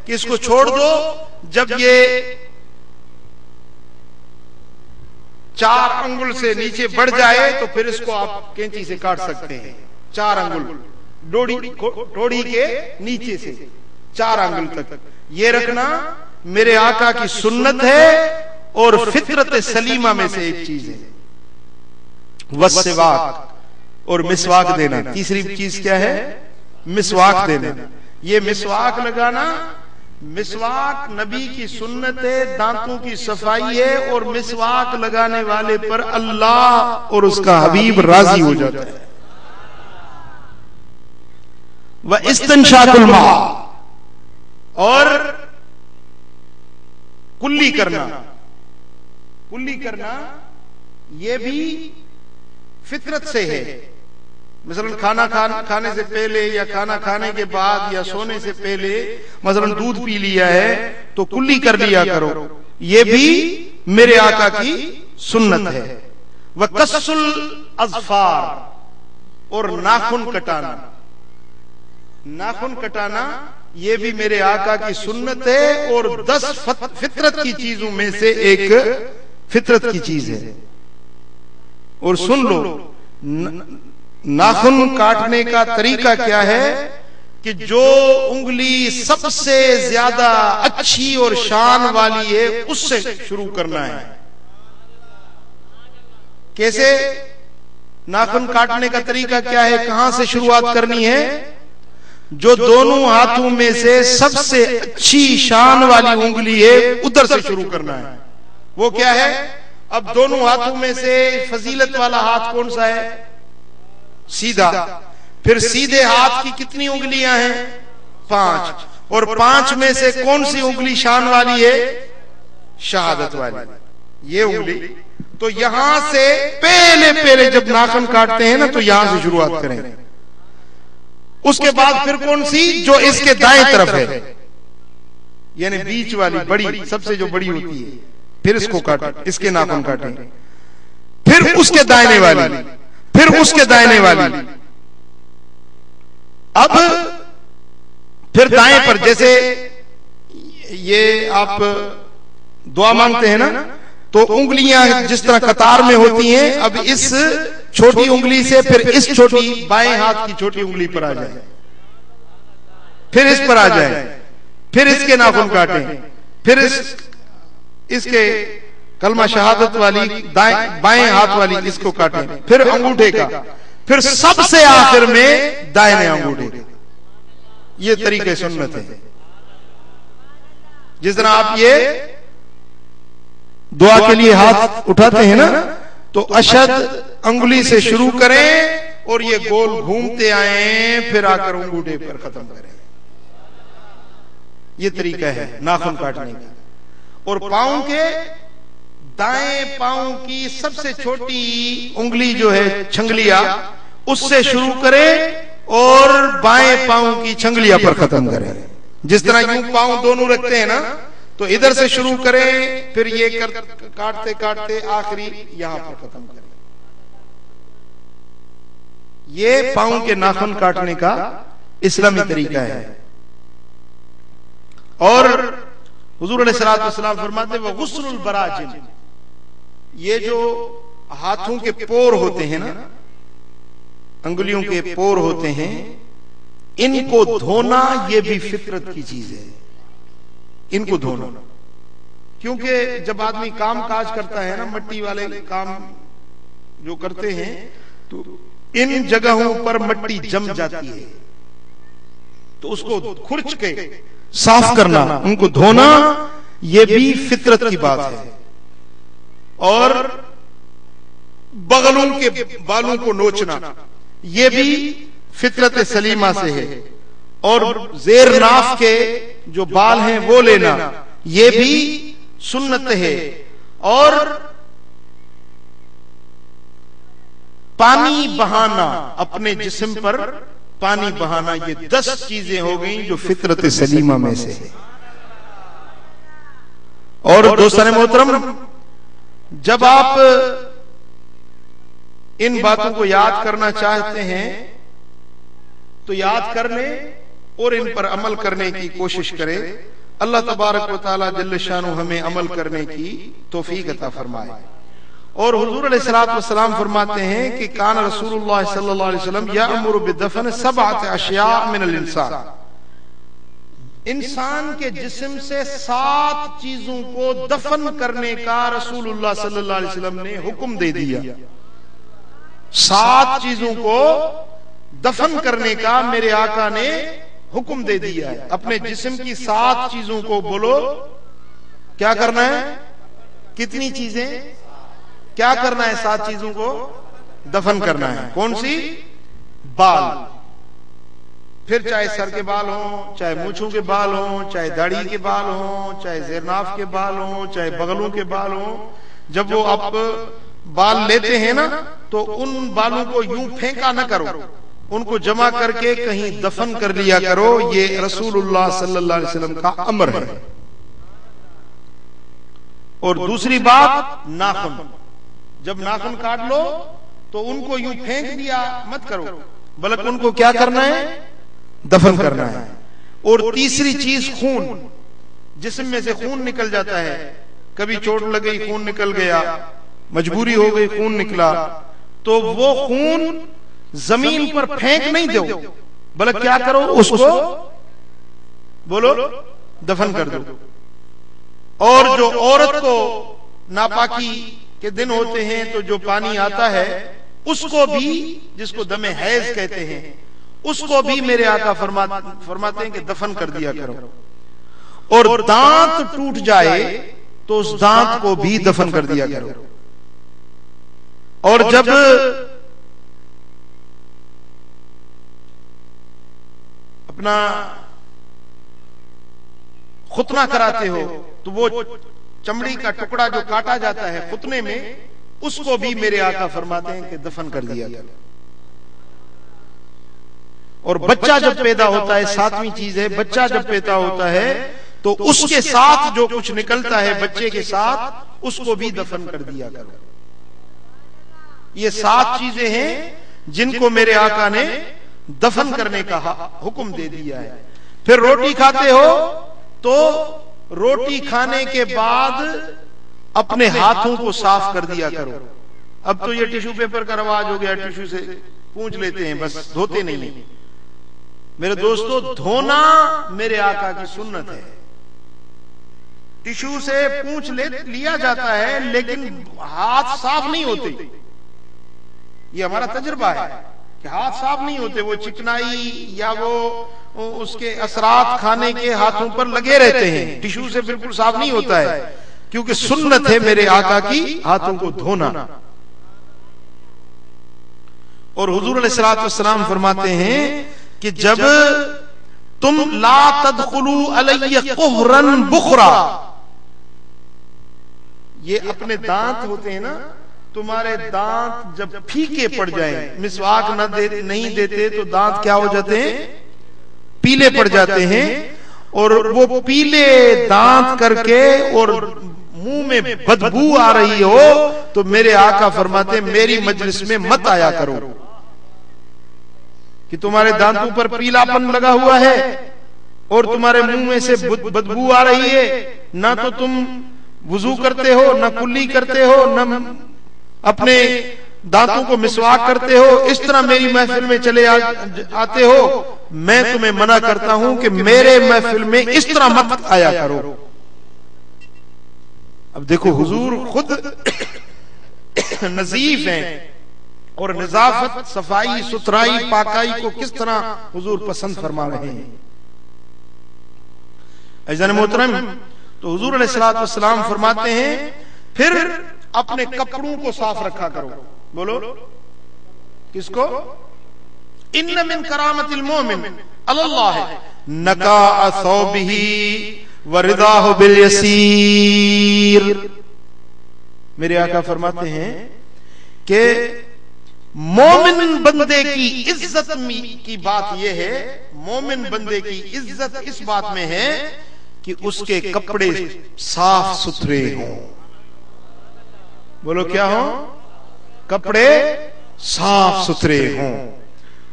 کہ اس کو چھوڑ دو جب یہ 4 انگل سے نیچے بڑھ جائے تو پھر اس کو آپ کینچی سے کاٹ سکتے ہیں۔ 4 انگل ڈوڑی کے نیچے سے 4 انگل تک یہ رکھنا میرے آقا کی سنت ہے اور فطرت سلیمہ میں سے ایک چیز ہے۔ والسواک، اور مسواک دینا۔ تیسری چیز کیا ہے؟ مسواک دینا۔ یہ مسواک لگانا، مسواک نبی کی سنت ہے، دانتوں کی صفائی ہے، اور مسواک لگانے والے پر اللہ اور اس کا حبیب راضی ہو جاتا ہے۔ وَإِسْتِنْشَاقُ الْمَاءِ، اور کلی کرنا۔ کلی کرنا یہ بھی فطرت سے ہے۔ مثلا کھانا کھانے سے پہلے یا کھانا کھانے کے بعد یا سونے سے پہلے مثلا دودھ پی لیا ہے تو کلی کر لیا کرو، یہ بھی میرے آقا کی سنت ہے۔ وَقَصُّ الْأَظْفَارِ، اور ناخن کٹانا۔ ناخن کٹانا یہ بھی میرے آقا کی سنت ہے اور 10 فطرت کی چیزوں میں سے ایک فطرت کی چیز ہے۔ اور سن لو، ناخن کاٹنے کا طریقہ کیا ہے کہ جو انگلی سب سے زیادہ اچھی اور شان والی ہے اس سے شروع کرنا ہے۔ کیسے؟ ناخن کاٹنے کا طریقہ کیا ہے، کہاں سے شروعات کرنی ہے؟ جو دونوں ہاتھوں میں سے سب سے اچھی شان والی انگلی ہے ادھر سے شروع کرنا ہے۔ وہ کیا ہے؟ اب دونوں ہاتھوں میں سے فضیلت والا ہاتھ کون سا ہے؟ سیدھا۔ پھر سیدھے ہاتھ کی کتنی انگلیاں ہیں؟ 5۔ اور 5 میں سے کون سی انگلی شان والی ہے؟ شہادت والی۔ یہ انگلی، تو یہاں سے پہلے جب ناخن کاٹتے ہیں نا تو یہاں سے شروعات کریں، اس کے بعد پھر کون سی؟ جو اس کے دائیں طرف ہے، یعنی بیچ والی بڑی، سب سے جو بڑی ہوتی ہے، پھر اس کو کاٹیں، اس کے ناخن کاٹیں، پھر اس کے دائنے والی، پھر اس کے دائنے والی، اب پھر دائیں پر، جیسے یہ آپ دعا مانگتے ہیں نا تو انگلیاں جس طرح قطار میں ہوتی ہیں، اب اس چھوٹی انگلی سے پھر اس چھوٹی بائیں ہاتھ کی چھوٹی انگلی پر آ جائے، پھر اس پر آ جائے، پھر اس کے ناخن کاٹیں، پھر اس کے کلمہ شہادت والی بائیں ہاتھ والی اس کو کاٹیں، پھر انگوٹھے کا، پھر سب سے آخر میں دائنے انگوٹھے کا۔ یہ طریقہ سنت ہے۔ جس طرح آپ یہ دعا کے لیے ہاتھ اٹھاتے ہیں نا تو اشد انگلی سے شروع کریں اور یہ گول گھومتے آئیں، پھر آ کر انگوٹھے پر ختم کریں۔ یہ طریقہ ہے ناخن کاٹنے کا۔ اور پاؤں کے دائیں پاؤں کی سب سے چھوٹی انگلی جو ہے چھنگلیا، اس سے شروع کریں اور بائیں پاؤں کی چھنگلیا پر ختم کریں۔ جس طرح یوں پاؤں دونوں رکھتے ہیں نا تو ادھر سے شروع کریں، پھر یہ کاٹتے کاٹتے آخری یہاں پر ختم کریں۔ یہ پاؤں کے ناخن کاٹنے کا اسلامی طریقہ ہے۔ اور حضور علیہ الصلوۃ والسلام فرماتے ہیں وغسل البراجم، یہ جو ہاتھوں کے پور ہوتے ہیں نا، انگلیوں کے پور ہوتے ہیں، ان کو دھونا یہ بھی فطرت کی چیز ہے۔ ان کو دھونا، کیونکہ جب آدمی کام کاج کرتا ہے نا، مٹی والے کام جو کرتے ہیں تو ان جگہوں پر مٹی جم جاتی ہے، تو اس کو کھرچ کے صاف کرنا، ان کو دھونا، یہ بھی فطرت کی بات ہے۔ اور بغلوں کے بالوں کو نوچنا، یہ بھی فطرت سلیمہ سے ہے۔ اور زیر ناف کے جو بال ہیں وہ لینا، یہ بھی سنت ہے۔ اور پانی بہانا، اپنے جسم پر پانی بہانا، یہ 10 چیزیں ہو گئیں جو فطرت سلیمہ میں سے ہے۔ اور دوستان محترم، جب آپ ان باتوں کو یاد کرنا چاہتے ہیں تو یاد کر لیں اور ان پر عمل کرنے کی کوشش کریں۔ اللہ تبارک و تعالی جل شانہ ہمیں عمل کرنے کی توفیق عطا فرمائے۔ اور حضور علیہ الصلوۃ والسلام فرماتے ہیں کہ کان رسول اللہ صلی اللہ علیہ وسلم یأمر بدفن 7 اشیاء من الانسان، انسان کے جسم سے 7 چیزوں کو دفن کرنے کا رسول اللہ صلی اللہ علیہ وسلم نے حکم دے دیا۔ 7 چیزوں کو دفن کرنے کا میرے آقا نے حکم دے دیا ہے۔ اپنے جسم کی 7 چیزوں کو بولو کیا کرنا ہے؟ کتنی چیزیں؟ کیا کرنا ہے؟ 7 چیزوں کو دفن کرنا ہے۔ کون سی؟ بال، پھر چاہے سر کے بال ہوں، چاہے مونچھوں کے بال ہوں، چاہے داڑھی کے بال ہوں، چاہے زیرناف کے بال ہوں، چاہے بغلوں کے بال ہوں۔ جب وہ آپ بال لیتے ہیں نا تو ان بالوں کو یوں پھینکا نہ کرو، ان کو جمع کر کے کہیں دفن کر لیا کرو۔ یہ رسول اللہ صلی اللہ علیہ وسلم کا امر ہے۔ اور دوسری بات، ناخن، جب ناخن کاٹ لو تو ان کو یوں پھینک دیا مت کرو، بلکہ ان کو کیا کرنا ہے؟ دفن کرنا ہے۔ اور تیسری چیز خون، جسم میں سے خون نکل جاتا ہے، کبھی چوٹ لگ گئی خون نکل گیا، مجبوری ہو گئی خون نکلا، تو وہ خون زمین پر پھینک نہیں دو، بلکہ کیا کرو؟ اس کو بولو دفن کر دو۔ اور جو عورت کو ناپاکی کے دن ہوتے ہیں تو جو پانی آتا ہے اس کو بھی، جس کو دم حیض کہتے ہیں، اس کو بھی میرے آقا فرماتے ہیں کہ دفن کر دیا کرو۔ اور دانت ٹوٹ جائے تو اس دانت کو بھی دفن کر دیا کرو۔ اور جب اپنا ختنہ کراتے ہو تو وہ چمڑی کا ٹکڑا جو کاٹا جاتا ہے ختنے میں، اس کو بھی میرے آقا فرماتے ہیں کہ دفن کر دیا گیا. اور بچہ جب پیدا ہوتا ہے، 7ویں چیز ہے، بچہ جب پیدا ہوتا ہے تو اس کے ساتھ جو کچھ نکلتا ہے بچے کے ساتھ، اس کو بھی دفن کر دیا کرو. یہ 7 چیزیں ہیں جن کو میرے آقا نے دفن کرنے کا حکم دے دیا ہے. پھر روٹی کھاتے ہو تو روٹی کھانے کے بعد اپنے ہاتھوں کو صاف کر دیا کرو. اب تو یہ ٹیشو پیپر کا رواج ہو گیا، ٹیشو سے پونچھ لیتے ہیں، بس دھوتے نہیں. میرے دوستو، دھونا میرے آقا کی سنت ہے. ٹیشو سے پونچھ لیا جاتا ہے لیکن ہاتھ صاف نہیں ہوتے. یہ ہمارا تجربہ ہے کہ ہاتھ صاف نہیں ہوتے، وہ چکنائی یا وہ اس کے اثرات کھانے کے ہاتھوں پر لگے رہتے ہیں. ٹیشو سے بالکل صاف نہیں ہوتا ہے، کیونکہ سنت ہے میرے آقا کی ہاتھوں کو دھونا. اور حضور علیہ الصلوۃ والسلام فرماتے ہیں کہ جب تم لا تدخلوا علی قہرا بخرا، یہ اپنے دانت ہوتے ہیں نا، تمہارے دانت جب پھیکے پڑ جائیں، مسواک نہیں دیتے تو دانت کیا ہو جاتے ہیں؟ پیلے پڑ جاتے ہیں. اور وہ پیلے دانت کر کے اور منہ میں بدبو آ رہی ہو تو میرے آقا فرماتے ہیں میری مجلس میں مت آیا کرو، کہ تمہارے دانتوں پر پیلا پن لگا ہوا ہے اور تمہارے منہ میں سے بدبو آ رہی ہے. نہ تو تم وضو کرتے ہو، نہ کلی کرتے ہو، نہ اپنے دانتوں کو مسواک کرتے ہو، اس طرح میری محفل میں چلے آتے ہو. میں تمہیں منع کرتا ہوں کہ میرے محفل میں اس طرح مت آیا کرو. اب دیکھو حضور خود نظیف ہیں اور نظافت، صفائی، ستھرائی، پاکائی کو کس طرح حضور پسند فرما رہے ہیں. عزیزان محترم، تو حضور علیہ الصلوۃ والسلام فرماتے ہیں پھر اپنے کپڑوں کو صاف رکھا کرو. بولو کس کو؟ ان من کرامت المومن اللہ نقاء ثوبہ ورضاہ بالیسیر. میرے آقا فرماتے ہیں کہ مومن بندے کی عزت کی بات یہ ہے، مومن بندے کی عزت اس بات میں ہے کہ اس کے کپڑے صاف ستھرے ہوں. بولو کیا ہوں؟ کپڑے صاف ستھرے ہوں،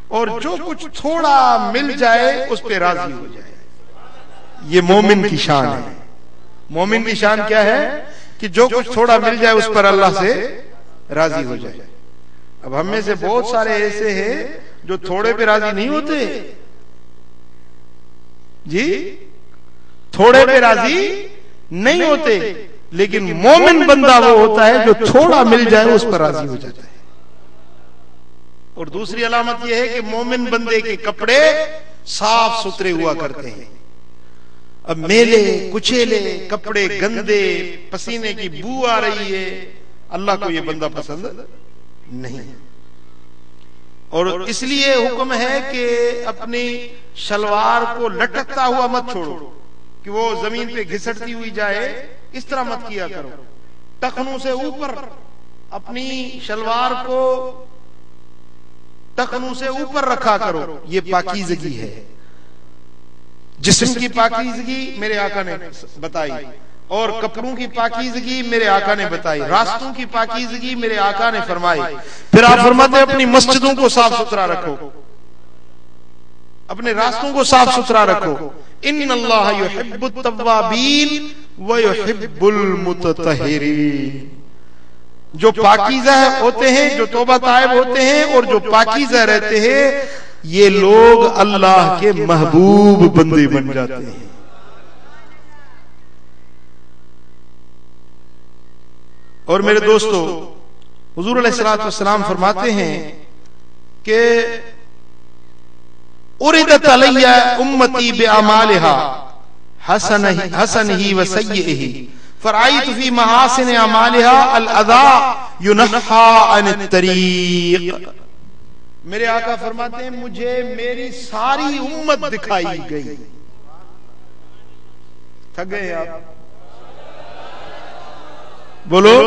اور جو کچھ تھوڑا مل جائے اس پہ راضی ہو جائے. یہ مومن کی شان ہے. مومن کی شان کیا ہے؟ کہ جو کچھ تھوڑا مل جائے اس پر اللہ سے راضی ہو جائے. اب ہم میں سے بہت سارے ایسے ہیں جو تھوڑے پہ راضی نہیں ہوتے. جی تھوڑے پہ راضی نہیں ہوتے، لیکن مومن بندہ وہ ہوتا ہے جو تھوڑا مل جائے اس پر راضی ہو جاتا ہے. اور دوسری علامت یہ ہے کہ مومن بندے کے کپڑے صاف ستھرے ہوا کرتے ہیں. اب میلے کچیلے کپڑے، گندے، پسینے کی بو آ رہی ہے، اللہ کو یہ بندہ پسند نہیں. اور اس لیے حکم ہے کہ اپنی شلوار کو لٹکتا ہوا مت چھوڑو کہ وہ زمین پہ گھسٹتی ہوئی جائے، اس طرح مت کیا کرو. ٹخنوں سے اوپر اپنی شلوار کو ٹخنوں سے اوپر رکھا کرو. یہ پاکیزگی ہے. جسم کی پاکیزگی میرے آقا نے بتائی، اور کپڑوں کی پاکیزگی میرے آقا نے بتائی، راستوں کی پاکیزگی میرے آقا نے فرمائی. پھر آپ فرماتے ہیں اپنی مسجدوں کو صاف ستھرا رکھو، اپنے راستوں کو صاف ستھرا رکھو. ان اللہ یحب التوابین ویحب المتطہرین. جو پاکیزہ ہوتے ہیں، جو توبہ طائب ہوتے ہیں اور جو پاکیزہ رہتے ہیں، یہ لوگ اللہ کے محبوب بندے بن جاتے ہیں. اور میرے دوستو، حضور علیہ الصلوۃ والسلام فرماتے ہیں کہ اردت علی امتی باعمالها حسنہ وسیئہ فرأیت فی محاسن اعمالها الاذى ينحى عن الطریق. میرے آقا فرماتے ہیں مجھے میری ساری امت دکھائی گئی. تھک گئے آپ؟ بولو.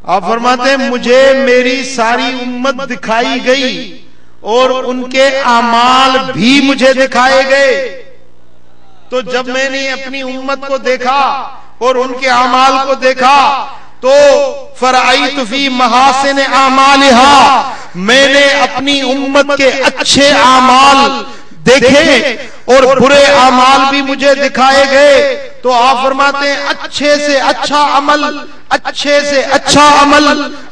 آپ فرماتے ہیں مجھے میری ساری امت دکھائی گئی اور ان کے اعمال بھی مجھے دکھائے گئے. تو جب میں نے اپنی امت کو دیکھا اور ان کے اعمال کو دیکھا تو فرأیت فی محاسن اعمالها، میں نے اپنی امت کے اچھے اعمال دیکھے اور برے اعمال بھی مجھے دکھائے گئے. تو آپ فرماتے ہیں اچھے سے اچھا عمل، اچھے سے اچھا عمل،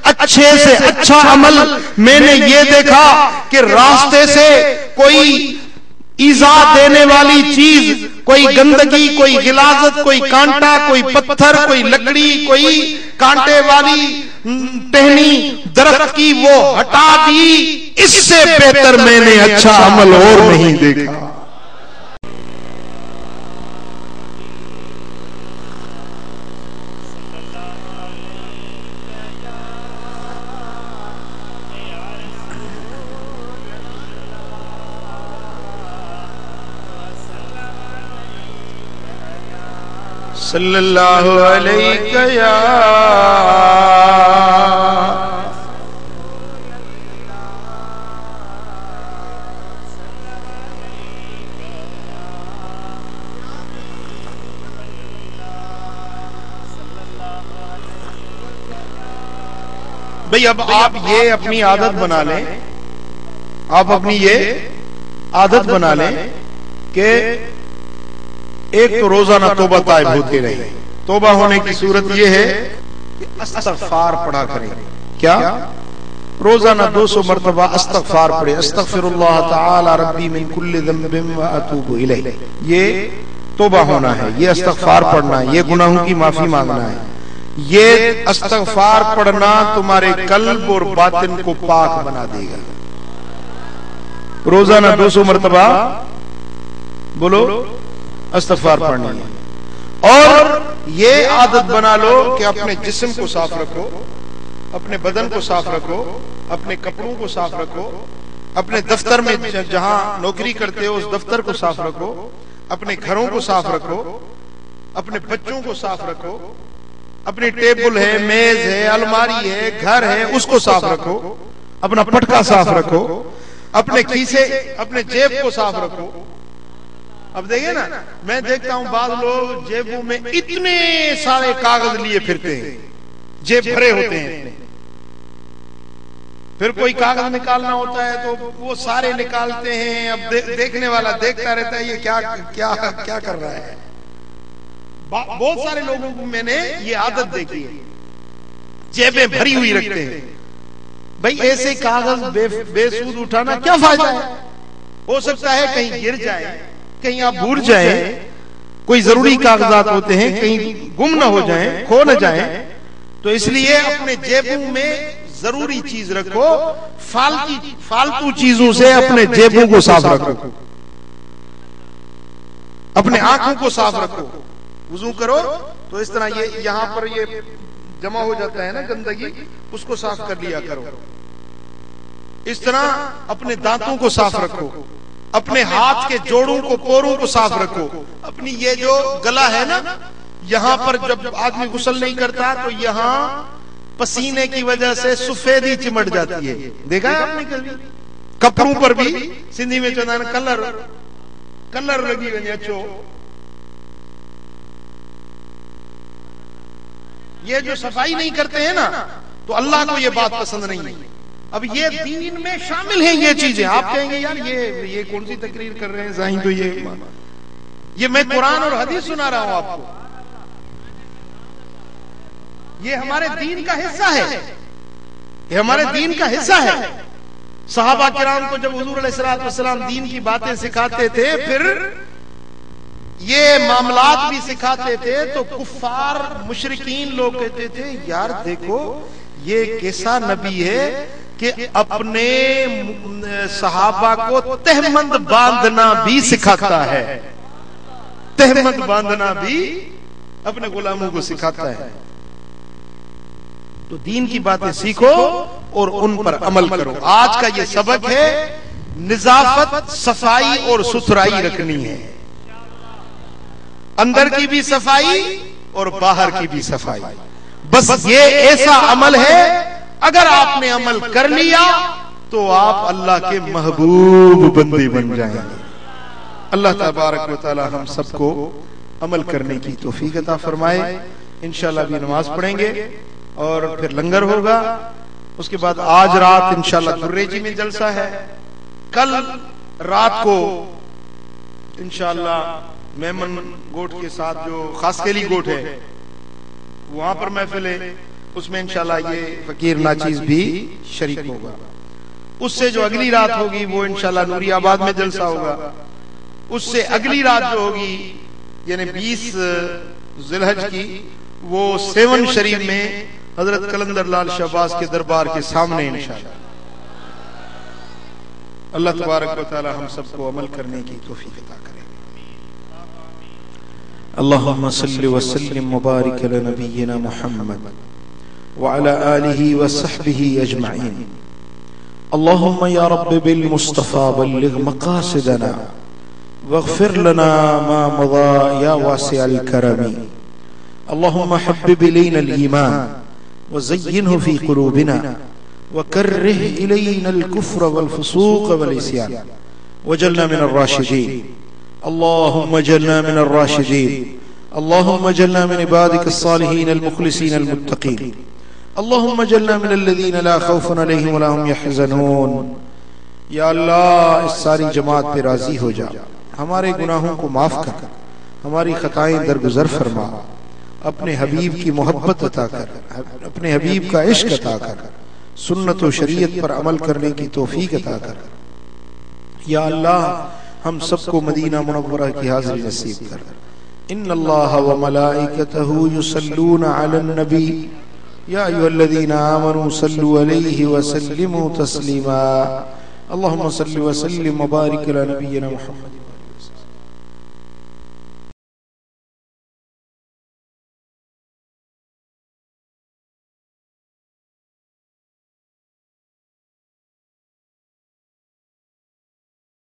اچھے سے اچھا عمل. میں نے یہ دیکھا کہ راستے سے کوئی ایذا دینے والی چیز، کوئی گندگی، کوئی غلاظت، کوئی کانٹا، کوئی پتھر، کوئی لکڑی، کوئی کانٹے والی ٹہنی درخت کی وہ ہٹا دی. اس سے بہتر میں نے اچھا عمل اور نہیں دیکھا. صلی اللہ علیہ یا بھئی. اب آپ یہ اپنی عادت بنا لیں، آپ اپنی یہ عادت بنا لیں کہ ایک تو روزانہ توبہ طائب ہوتے رہے. توبہ ہونے کی صورت یہ ہے کہ استغفار پڑھا کریں. کیا؟ روزانہ 200 مرتبہ استغفار پڑھے. استغفر اللہ تعالی ربی من کل ذنب واتوب الیہ. یہ توبہ ہونا ہے، یہ استغفار پڑھنا ہے، یہ گناہوں کی معافی مانگنا ہے. یہ استغفار پڑھنا تمہارے قلب اور باطن کو پاک بنا دے گا. روزانہ 200 مرتبہ بولو استغفار پڑھنی ہے. اور یہ عادت بنا لو کہ اپنے جسم کو صاف رکھو، اپنے بدن کو صاف رکھو، اپنے کپڑوں کو صاف رکھو، اپنے دفتر میں جہاں نوکری کرتے ہو اس دفتر کو صاف رکھو، اپنے گھروں کو صاف رکھو، اپنے بچوں کو صاف رکھو، اپنی ٹیبل ہے، میز ہے، الماری ہے، گھر ہے، اس کو صاف رکھو، اپنا پٹکا صاف رکھو، اپنے کھیسے، اپنے جیب کو صاف رکھو. اب دیکھیں نا، میں دیکھتا ہوں بعض لوگ جیبوں میں اتنے سارے کاغذ لیے پھرتے ہیں، جیب بھرے ہوتے ہیں. پھر کوئی کاغذ نکالنا ہوتا ہے تو وہ سارے نکالتے ہیں. اب دیکھنے والا دیکھتا رہتا ہے یہ کیا کر رہا ہے. بہت سارے لوگوں کو میں نے یہ عادت دیکھی ہے، جیبیں بھری ہوئی رکھتے ہیں. بھائی ایسے کاغذ بے سود اٹھانا کیا فائدہ ہے؟ ہو سکتا ہے کہیں گر جائے، کہیں آپ بھول جائیں، کوئی ضروری کاغذات ہوتے ہیں کہیں گم نہ ہو جائیں، کھو نہ جائیں. تو اس لیے اپنے جیبوں میں ضروری چیز رکھو، فالتو چیزوں سے اپنے جیبوں کو صاف رکھو، اپنے آنکھوں کو صاف رکھو. وضو کرو تو اس طرح یہ یہاں پر یہ جمع ہو جاتا ہے نا گندگی، اس کو صاف کر لیا کرو. اس طرح اپنے دانتوں کو صاف رکھو، اپنے ہاتھ کے جوڑوں کو، پوروں کو صاف رکھو. اپنی یہ جو گلا ہے نا، یہاں پر جب آدمی غسل نہیں کرتا تو یہاں پسینے کی وجہ سے سفیدی چمٹ جاتی ہے. دیکھا ہے آپ نے کبھی؟ کپڑوں پر بھی سندھی میں چاہتا ہے کلر لگی گئی اچھو. یہ جو صفائی نہیں کرتے ہیں نا تو اللہ کو یہ بات پسند نہیں ہے. اب یہ دین میں شامل ہیں یہ چیزیں. آپ کہیں گے یار یہ کون سی تقریر کر رہے ہیں ذاہی، تو یہ میں قرآن اور حدیث سنا رہا ہوں آپ کو. یہ ہمارے دین کا حصہ ہے، یہ ہمارے دین کا حصہ ہے. صحابہ کرام کو جب حضور علیہ السلام دین کی باتیں سکھاتے تھے، پھر یہ معاملات بھی سکھاتے تھے، تو کفار مشرکین لوگ کہتے تھے یار دیکھو یہ کیسا نبی ہے کہ اپنے صحابہ کو تہمند باندھنا بھی سکھاتا ہے، تہمند باندھنا بھی اپنے غلاموں کو سکھاتا ہے. تو دین کی باتیں سیکھو اور ان پر عمل کرو. آج کا یہ سبق ہے نظافت، صفائی اور ستھرائی رکھنی ہے. اندر کی بھی صفائی اور باہر کی بھی صفائی. بس یہ ایسا عمل ہے اگر آپ نے عمل کر لیا تو آپ اللہ کے محبوب بندے بن جائیں گے. اللہ تبارک و تعالی ہم سب کو عمل کرنے کی توفیق عطا فرمائے. انشاءاللہ بھی نماز پڑھیں گے اور پھر لنگر ہوگا. اس کے بعد آج رات انشاءاللہ درے جی میں جلسہ ہے. کل رات کو انشاءاللہ میمن گوٹ کے ساتھ جو خاصکیلی گوٹ ہے وہاں پر محفل ہے, اس میں انشاءاللہ یہ فقیر ناچیز بھی شریک ہوگا. اس سے جو اگلی رات ہوگی وہ انشاءاللہ نوری آباد میں جلسہ ہوگا. اس سے اگلی رات جو ہوگی یعنی 20 ذی الحج کی وہ 7 شریف میں حضرت قلندر لال شہباز کے دربار کے سامنے انشاءاللہ. اللہ تبارک و تعالی ہم سب کو عمل کرنے کی توفیق عطا کرے. اللهم صل وسلم وبارك على نبينا محمد وعلى آله وصحبه أجمعين. اللهم يا رب بالمصطفى بلغ مقاصدنا واغفر لنا ما مضى يا واسع الكرم. اللهم حبب إلينا الإيمان وزينه في قلوبنا وكره إلينا الكفر والفسوق والعصيان واجعلنا من الراشدين. اللهم اجعلنا من الراشدين. اللهم اجعلنا من عبادك الصالحين المخلصين المتقين. اللهم اجعلنا من الذين لا خوف عليهم ولا هم يحزنون. یا اللہ اس ساری جماعت پہ راضی ہو جا, ہمارے گناہوں کو معاف کر, ہماری خطائیں درگزر فرما, اپنے حبیب کی محبت عطا کر, اپنے حبیب کا عشق عطا کر, سنت و شریعت پر عمل کرنے کی توفیق عطا کر. یا اللہ ہم سب کو مدینہ منورہ کی حاضری نصیب کر. ان اللہ و ملائکتہ یصلون علی النبی یا ایھا الذین آمنوا صلوا علیہ وسلموا تسلیما. اللہم صل وسلم وبارک علی نبینا محمد.